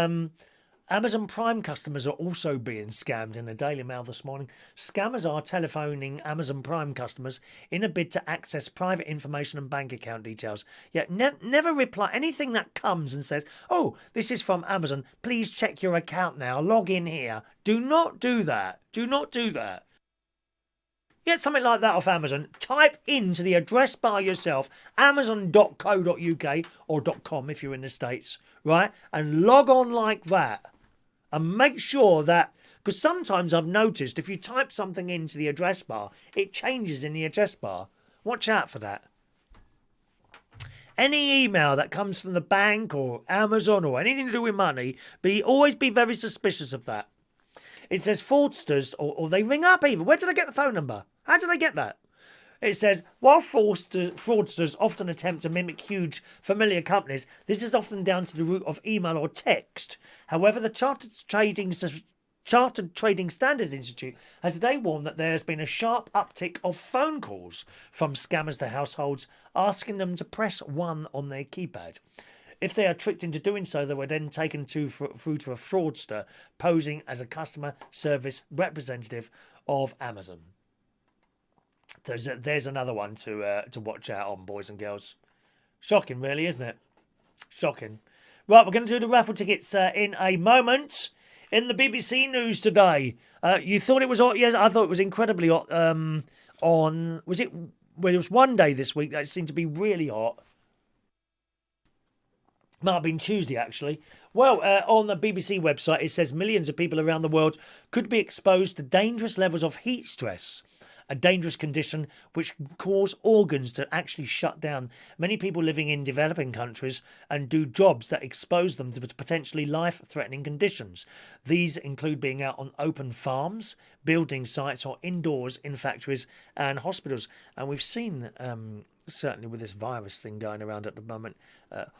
Speaker 2: Amazon Prime customers are also being scammed in the Daily Mail this morning. Scammers are telephoning Amazon Prime customers in a bid to access private information and bank account details. Yet never reply. Anything that comes and says, oh, this is from Amazon, please check your account now, log in here. Do not do that. Do not do that. Get something like that off Amazon. Type into the address bar yourself, amazon.co.uk or .com if you're in the States, right? And log on like that. And make sure that, because sometimes I've noticed if you type something into the address bar, it changes in the address bar. Watch out for that. Any email that comes from the bank or Amazon or anything to do with money, always be very suspicious of that. It says fraudsters, or they ring up even. Where did I get the phone number? How did I get that? It says, while fraudsters often attempt to mimic huge, familiar companies, this is often down to the route of email or text. However, the Chartered Trading Standards Institute has today warned that there has been a sharp uptick of phone calls from scammers to households asking them to press 1 on their keypad. If they are tricked into doing so, they were then taken through to a fraudster posing as a customer service representative of Amazon. There's another one to watch out on, boys and girls. Shocking, really, isn't it? Shocking. Right, we're going to do the raffle tickets in a moment. In the BBC News today, you thought it was hot? Yes, I thought it was incredibly hot. Well, it was one day this week that seemed to be really hot. Might have been Tuesday, actually. Well, on the BBC website, it says millions of people around the world could be exposed to dangerous levels of heat stress, a dangerous condition which can cause organs to actually shut down. Many people living in developing countries and do jobs that expose them to potentially life-threatening conditions. These include being out on open farms, building sites, or indoors in factories and hospitals. And we've seen, certainly with this virus thing going around at the moment,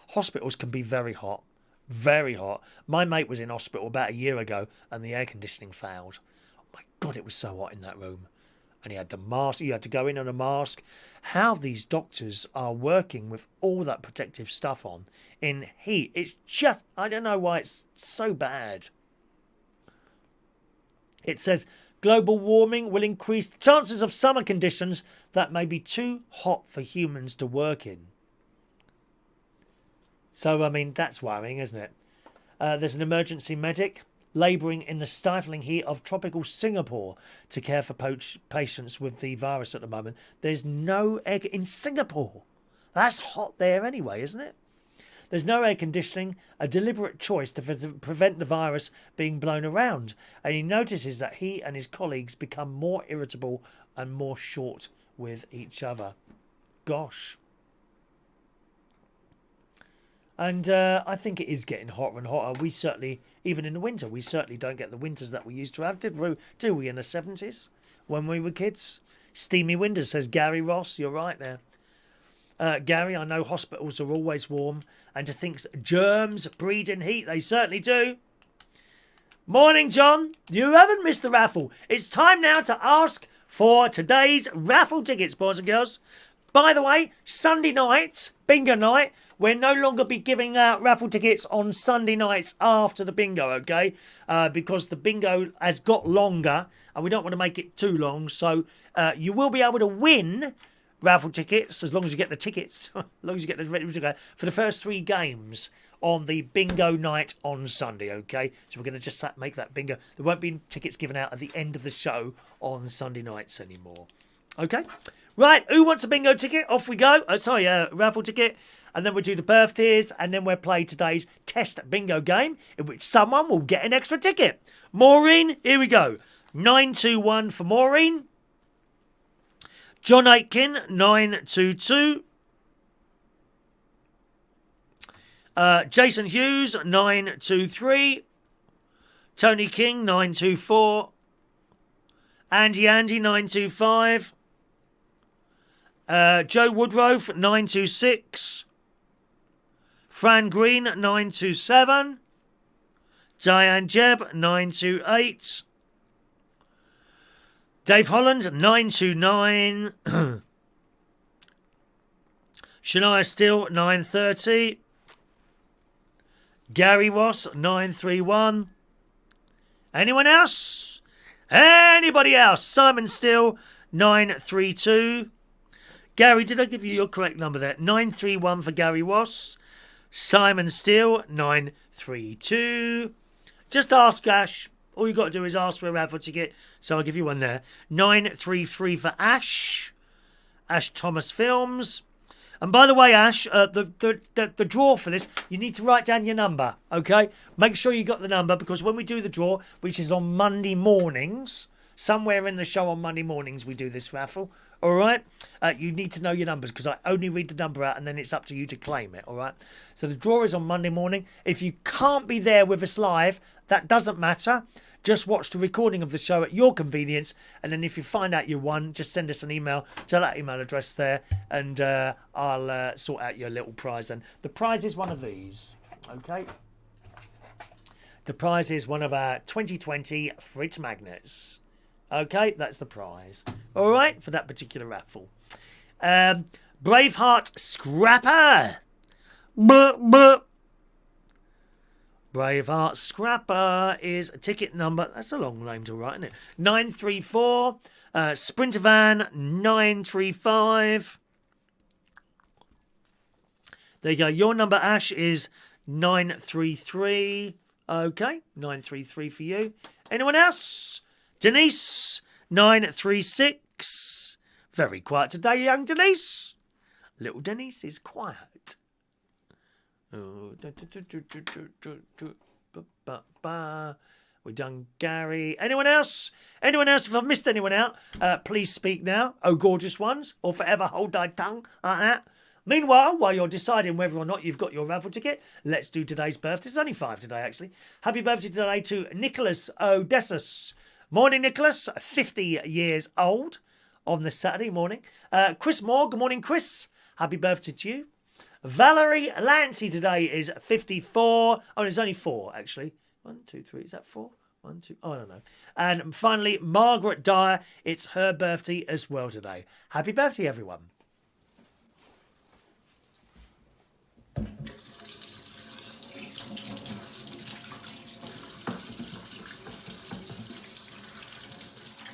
Speaker 2: hospitals can be very hot. Very hot. My mate was in hospital about a year ago and the air conditioning failed. Oh my God, it was so hot in that room. And he had the mask. You had to go in on a mask. How these doctors are working with all that protective stuff on in heat. It's just, I don't know why it's so bad. It says global warming will increase the chances of summer conditions that may be too hot for humans to work in. So, I mean, that's worrying, isn't it? There's an emergency medic labouring in the stifling heat of tropical Singapore to care for patients with the virus at the moment. There's no air in Singapore. That's hot there anyway, isn't it? There's no air conditioning, a deliberate choice to prevent the virus being blown around. And he notices that he and his colleagues become more irritable and more short with each other. Gosh. And I think it is getting hotter and hotter. We certainly, even in the winter, we certainly don't get the winters that we used to have, do we, in the 70s when we were kids? Steamy winters, says Gary Ross. You're right there. Gary. I know hospitals are always warm, and to think germs breed in heat, they certainly do. Morning, John. You haven't missed the raffle. It's time now to ask for today's raffle tickets, boys and girls. By the way, Sunday nights, bingo night, we'll no longer be giving out raffle tickets on Sunday nights after the bingo, okay? Because the bingo has got longer and we don't want to make it too long. So you will be able to win raffle tickets as long as you get the tickets, as long as you get the ready to go for the first 3 games on the bingo night on Sunday, okay? So we're going to just make that bingo. There won't be tickets given out at the end of the show on Sunday nights anymore. Okay? Right, who wants a bingo ticket? Off we go. Raffle ticket. And then we'll do the birthdays, and then we'll play today's test bingo game, in which someone will get an extra ticket. Maureen, here we go. 921 for Maureen. John Aitken, 922. Jason Hughes, 923. Tony King, 924. Andy, 925. Joe Woodrove, 926. Fran Green, 927. Diane Jebb, 928. Dave Holland, 929. Shania Steele, 930. Gary Ross, 931. Anyone else? Anybody else? Simon Steele, 932. Gary, did I give you your correct number there? 931 for Gary Ross. Simon Steele, 932. Just ask Ash. All you've got to do is ask for a raffle ticket. So I'll give you one there. 933 for Ash. Ash Thomas Films. And by the way, Ash, the draw for this, you need to write down your number, okay? Make sure you got the number, because when we do the draw, which is on Monday mornings, somewhere in the show on Monday mornings we do this raffle, all right? You need to know your numbers, because I only read the number out and then it's up to you to claim it, all right? So the draw is on Monday morning. If you can't be there with us live, that doesn't matter. Just watch the recording of the show at your convenience, and then if you find out you won, just send us an email to that email address there, and I'll sort out your little prize then. The prize is one of these, okay? The prize is one of our 2020 fridge magnets. Okay, that's the prize. All right, for that particular raffle. Braveheart Scrapper. Braveheart Scrapper is a ticket number. That's a long name to write, isn't it? 934. Sprinter Van, 935. There you go. Your number, Ash, is 933. Okay, 933 for you. Anyone else? Denise, 936. Very quiet today, young Denise. Little Denise is quiet. Oh, we've done Gary. Anyone else? Anyone else? If I've missed anyone out, please speak now. Oh, gorgeous ones. Or forever hold thy tongue like that. Meanwhile, while you're deciding whether or not you've got your raffle ticket, let's do today's birthday. There's only 5 today, actually. Happy birthday today to Nicholas Odessus. Morning, Nicholas. 50 years old on this Saturday morning. Chris Moore. Good morning, Chris. Happy birthday to you. Valerie Lancy today is 54. Oh, there's only 4, actually. 1, 2, 3. Is that 4? 1, 2. Oh, I don't know. And finally, Margaret Dyer. It's her birthday as well today. Happy birthday, everyone.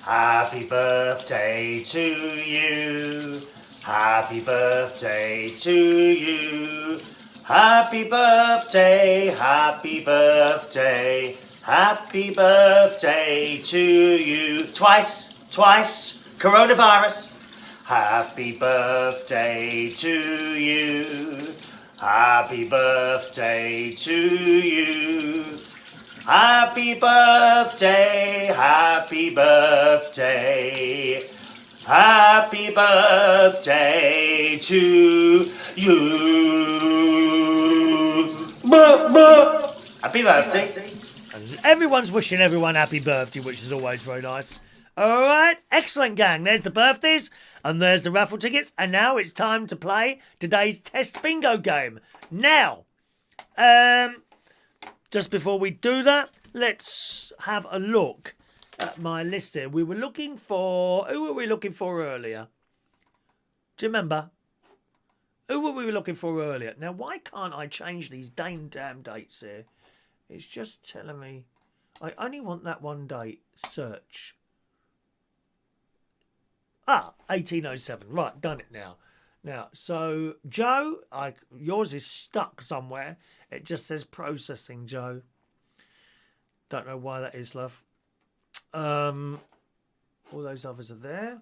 Speaker 2: Happy birthday to you. Happy birthday to you. Happy birthday, happy birthday, happy birthday to you. Twice, coronavirus. Happy birthday to you. Happy birthday to you. Happy birthday, happy birthday. Happy birthday to you. Happy birthday. And everyone's wishing everyone happy birthday, which is always very nice. All right, excellent, gang. There's the birthdays and there's the raffle tickets. And now it's time to play today's test bingo game. Now, just before we do that, let's have a look at my list here. We were looking for... Who were we looking for earlier? Do you remember? Who were we looking for earlier? Now, why can't I change these damn dates here? It's just telling me... I only want that one date. Search. 1807. Right, done it now. Now, so, Joe, yours is stuck somewhere. It just says processing, Joe. Don't know why that is, love. All those others are there.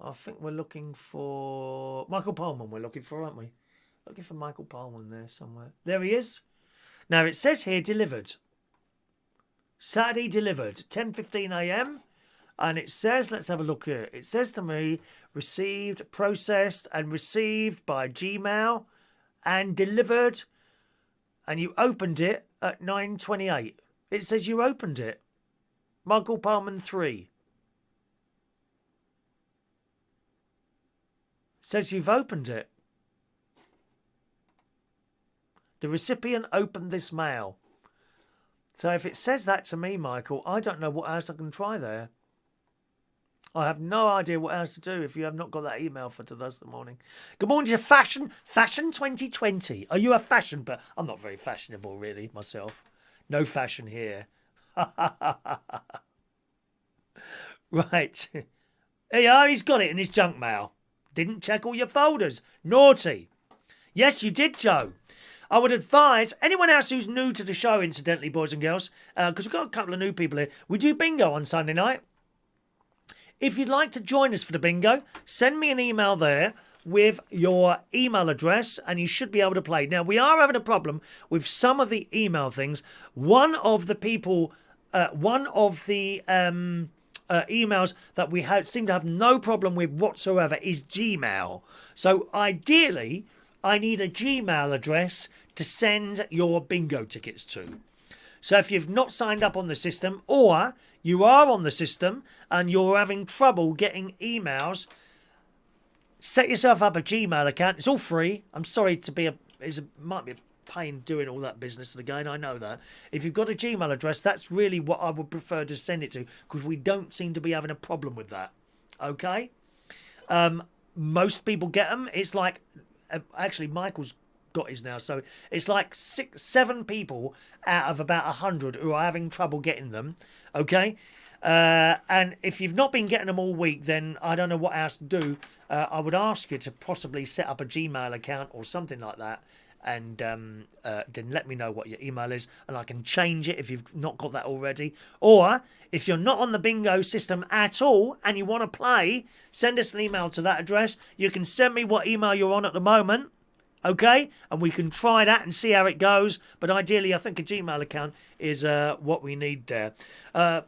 Speaker 2: I think we're looking for... Michael Pullman we're looking for, aren't we? Looking for Michael Pullman there somewhere. There he is. Now, it says here, delivered. Saturday delivered, 10:15 a.m. And it says, let's have a look here. It says to me, received, processed, and received by Gmail, and delivered. And you opened it at 9:28. It says you opened it. Michael Pullman 3. Says you've opened it. The recipient opened this mail. So if it says that to me, Michael, I don't know what else I can try there. I have no idea what else to do if you have not got that email for this morning. Good morning to Fashion 2020. Are you a fashion? But I'm not very fashionable, really, myself. No fashion here. Right. Here you are, he's got it in his junk mail. Didn't check all your folders. Naughty. Yes, you did, Joe. I would advise anyone else who's new to the show, incidentally, boys and girls, because we've got a couple of new people here. We do bingo on Sunday night. If you'd like to join us for the bingo, send me an email there with your email address and you should be able to play. Now, we are having a problem with some of the email things. One of the people, emails that we seem to have no problem with whatsoever is Gmail. So ideally, I need a Gmail address to send your bingo tickets to. So if you've not signed up on the system, or you are on the system and you're having trouble getting emails, set yourself up a Gmail account. It's all free. I'm sorry to be might be a pain doing all that business again. I know that. If you've got a Gmail address, that's really what I would prefer to send it to, because we don't seem to be having a problem with that. Okay? Most people get them. It's like, actually, Michael's got his now, so it's like 7 people out of about 100 who are having trouble getting them. Okay? And if you've not been getting them all week, then I don't know what else to do. I would ask you to possibly set up a Gmail account or something like that, and then let me know what your email is, and I can change it if you've not got that already. Or if you're not on the bingo system at all and you want to play, send us an email to that address. You can send me what email you're on at the moment, okay? And we can try that and see how it goes. But ideally, I think a Gmail account is what we need there.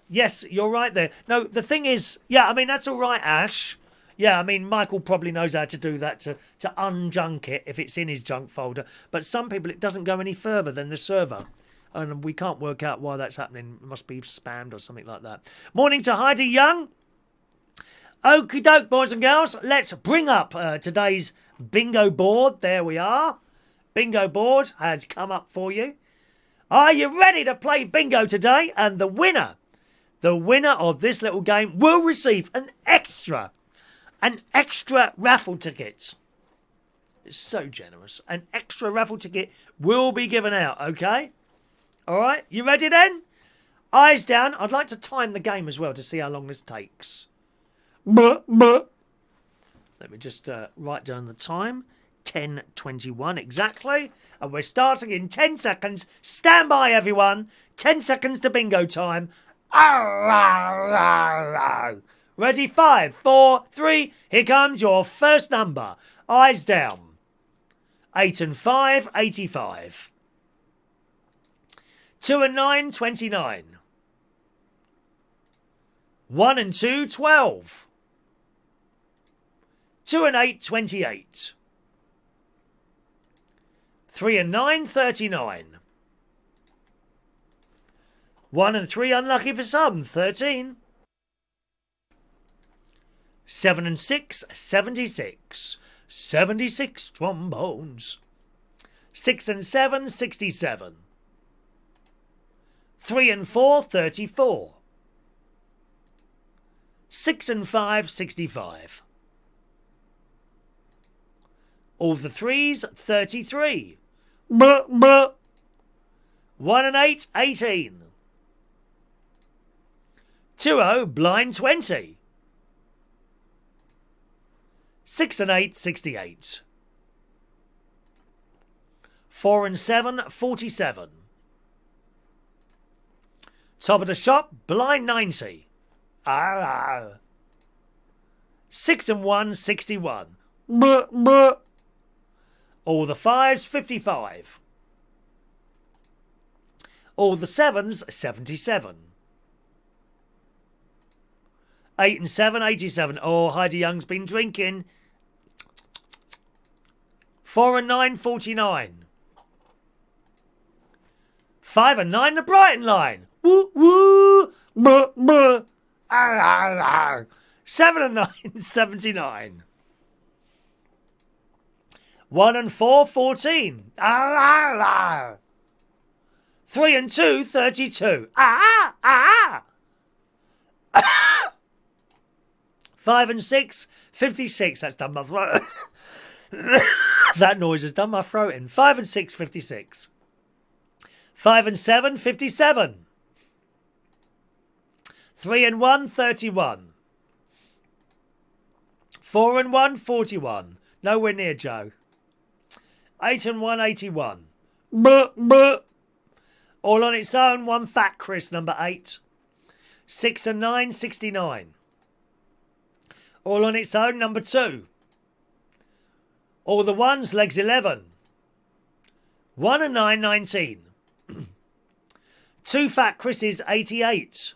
Speaker 2: Yes, you're right there. No, the thing is, yeah, I mean, that's all right, Ash. Yeah, I mean, Michael probably knows how to do that, to unjunk it if it's in his junk folder. But some people, it doesn't go any further than the server. And we can't work out why that's happening. It must be spammed or something like that. Morning to Heidi Young. Okie doke, boys and girls. Let's bring up today's bingo board. There we are. Bingo board has come up for you. Are you ready to play bingo today? And the winner of this little game will receive an extra raffle ticket. It's so generous. An extra raffle ticket will be given out, okay? All right, you ready then? Eyes down. I'd like to time the game as well to see how long this takes. Let me just write down the time. 10:21 exactly. And we're starting in 10 seconds. Stand by, everyone. 10 seconds to bingo time. Ready? 5, 4, 3. Here comes your first number. Eyes down. 8 and 5, 85. 2 and 9, 29. 1 and 2, 12. 2 and 8, 28. 3 and 9, 39. 1 and 3, unlucky for some, 13. 7 and 6, 76. 76 trombones. 6 and 7, 67. 3 and 4, 34. 6 and 5, 65. All the threes, 33. Buh, buh. 1 and 8, 18. 2-0, blind 20. 6 and 8, 68. 4 and 7, 47. Top of the shop, blind 90. 6 and 1, 61. Buh, buh. All the 5s, 55. All the 7s, 77. 8 and 7, 87. Oh, Heidi Young's been drinking. 4 and 9, 49. 5 and 9, the Brighton line. Woo, woo. Buh, buh. 7 and 9, 79. 1 and 4, 14. 3 and 2, 32. 5 and 6, 56. That's done my throat. That noise has done my throat in. 5 and 6, 56. 5 and 7, 57. 3 and 1, 31. 4 and 1, 41. Nowhere near Joe. 8 and 1, 81. Buh, buh. All on its own, one fat Chris, number 8. 6 and 9, 69. All on its own, number 2. All the ones, legs 11. 1 and 9, 19. 2 fat Chris's, 88.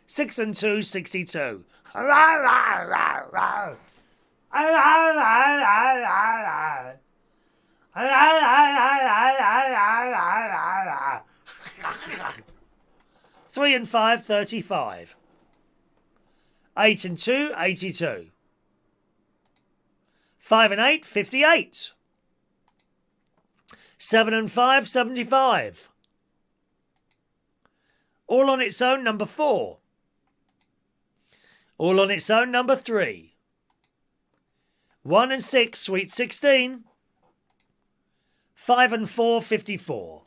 Speaker 2: 6 and 2, 62. 3 and 5, 35. 8 and 2, 82. 5 and 8, 58. 7 and 5, 75. All on its own, number 4. All on its own, number 3. 1 and 6, sweet 16. 5 and 4, 54.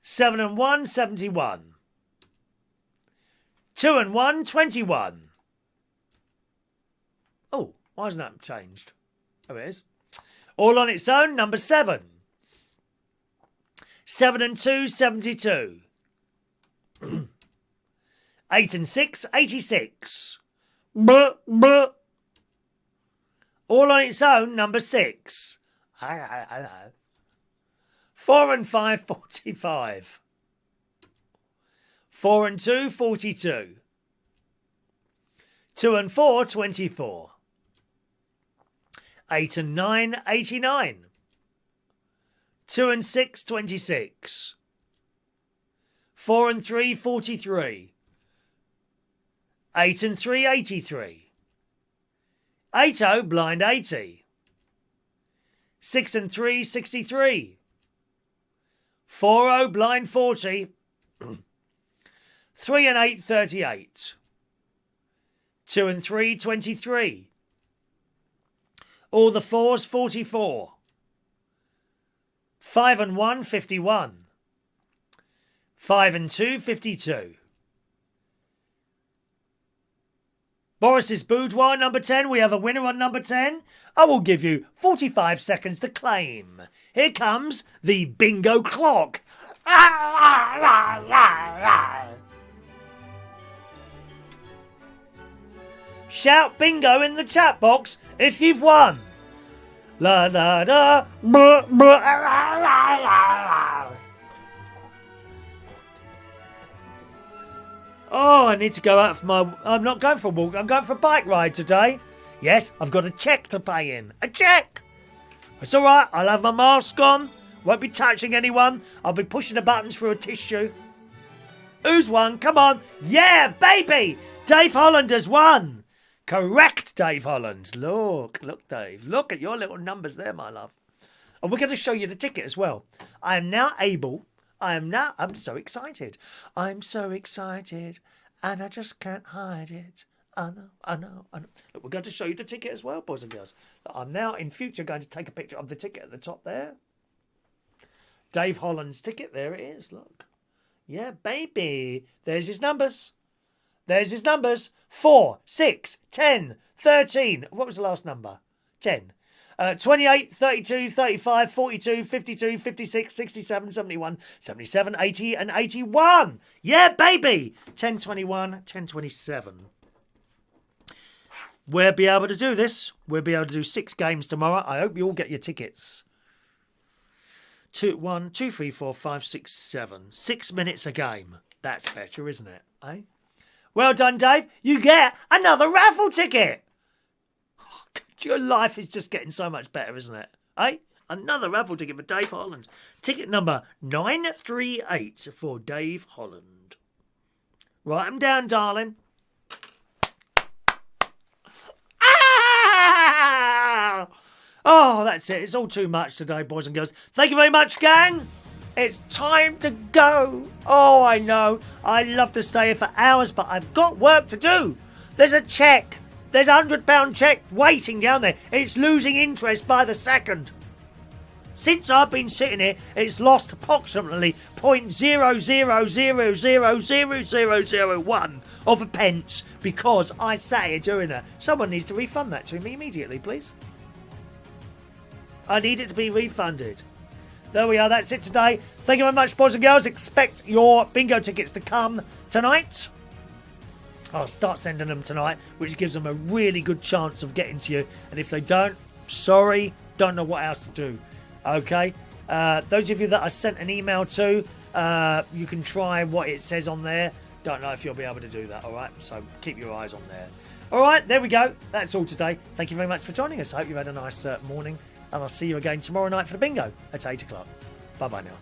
Speaker 2: 7 and 1, 71. 2 and 1, 21. Oh, why hasn't that changed? Oh, it is. All on its own, number 7. 7 and 2, 72. 8 and 6, 86. Buh, buh. All on its own, number 6. 4 and 5, 45. 4 and 2, 42. 2 and 4, 24. 8 and 9, 89. 2 and 6, 26. 4 and 3, 43. 8 and 3, 83. 8-0, blind 80. 6 and 3, 63. 4-0, blind 40. 3 and 8, 38. 2 and 3, 23. All the 4s, 44. 5 and 1, 51. 5 and 2, 52. Boris's Boudoir, number 10. We have a winner on number 10. I will give you 45 seconds to claim. Here comes the bingo clock. Shout bingo in the chat box if you've won. La la da, blah, blah, la, la, la. Oh, I need to go out for my... I'm not going for a walk. I'm going for a bike ride today. Yes, I've got a cheque to pay in. A cheque! It's all right. I'll have my mask on. Won't be touching anyone. I'll be pushing the buttons through a tissue. Who's won? Come on. Yeah, baby. Dave Holland has won. Correct, Dave Holland. Look, Dave. Look at your little numbers there, my love. And we're going to show you the ticket as well. I'm so excited. I'm so excited. And I just can't hide it. I know. Look, we're going to show you the ticket as well, boys and girls. I'm now, in future, going to take a picture of the ticket at the top there. Dave Holland's ticket. There it is. Look. Yeah, baby. There's his numbers. 4, 6, 10, 13. What was the last number? 10. 28, 32, 35, 42, 52, 56, 67, 71, 77, 80 and 81. Yeah, baby. 1021, 1027. We'll be able to do this. We'll be able to do 6 games tomorrow. I hope you all get your tickets. 1, 2, 3, 4, 5, 6, 7. 6 minutes a game. That's better, isn't it? Eh? Well done, Dave. You get another raffle ticket. Your life is just getting so much better, isn't it? Eh? Another raffle ticket for Dave Holland. Ticket number 938 for Dave Holland. Write them down, darling. Ah! Oh, that's it. It's all too much today, boys and girls. Thank you very much, gang. It's time to go. Oh, I know. I love to stay here for hours, but I've got work to do. There's a cheque. There's a £100 cheque waiting down there. It's losing interest by the second. Since I've been sitting here, it's lost approximately 0.00000001 of a pence because I sat here doing that. Someone needs to refund that to me immediately, please. I need it to be refunded. There we are. That's it today. Thank you very much, boys and girls. Expect your bingo tickets to come tonight. I'll start sending them tonight, which gives them a really good chance of getting to you. And if they don't, sorry, don't know what else to do. Okay? Those of you that I sent an email to, you can try what it says on there. Don't know if you'll be able to do that, all right? So keep your eyes on there. All right, there we go. That's all today. Thank you very much for joining us. I hope you've had a nice morning. And I'll see you again tomorrow night for the bingo at 8 o'clock. Bye-bye now.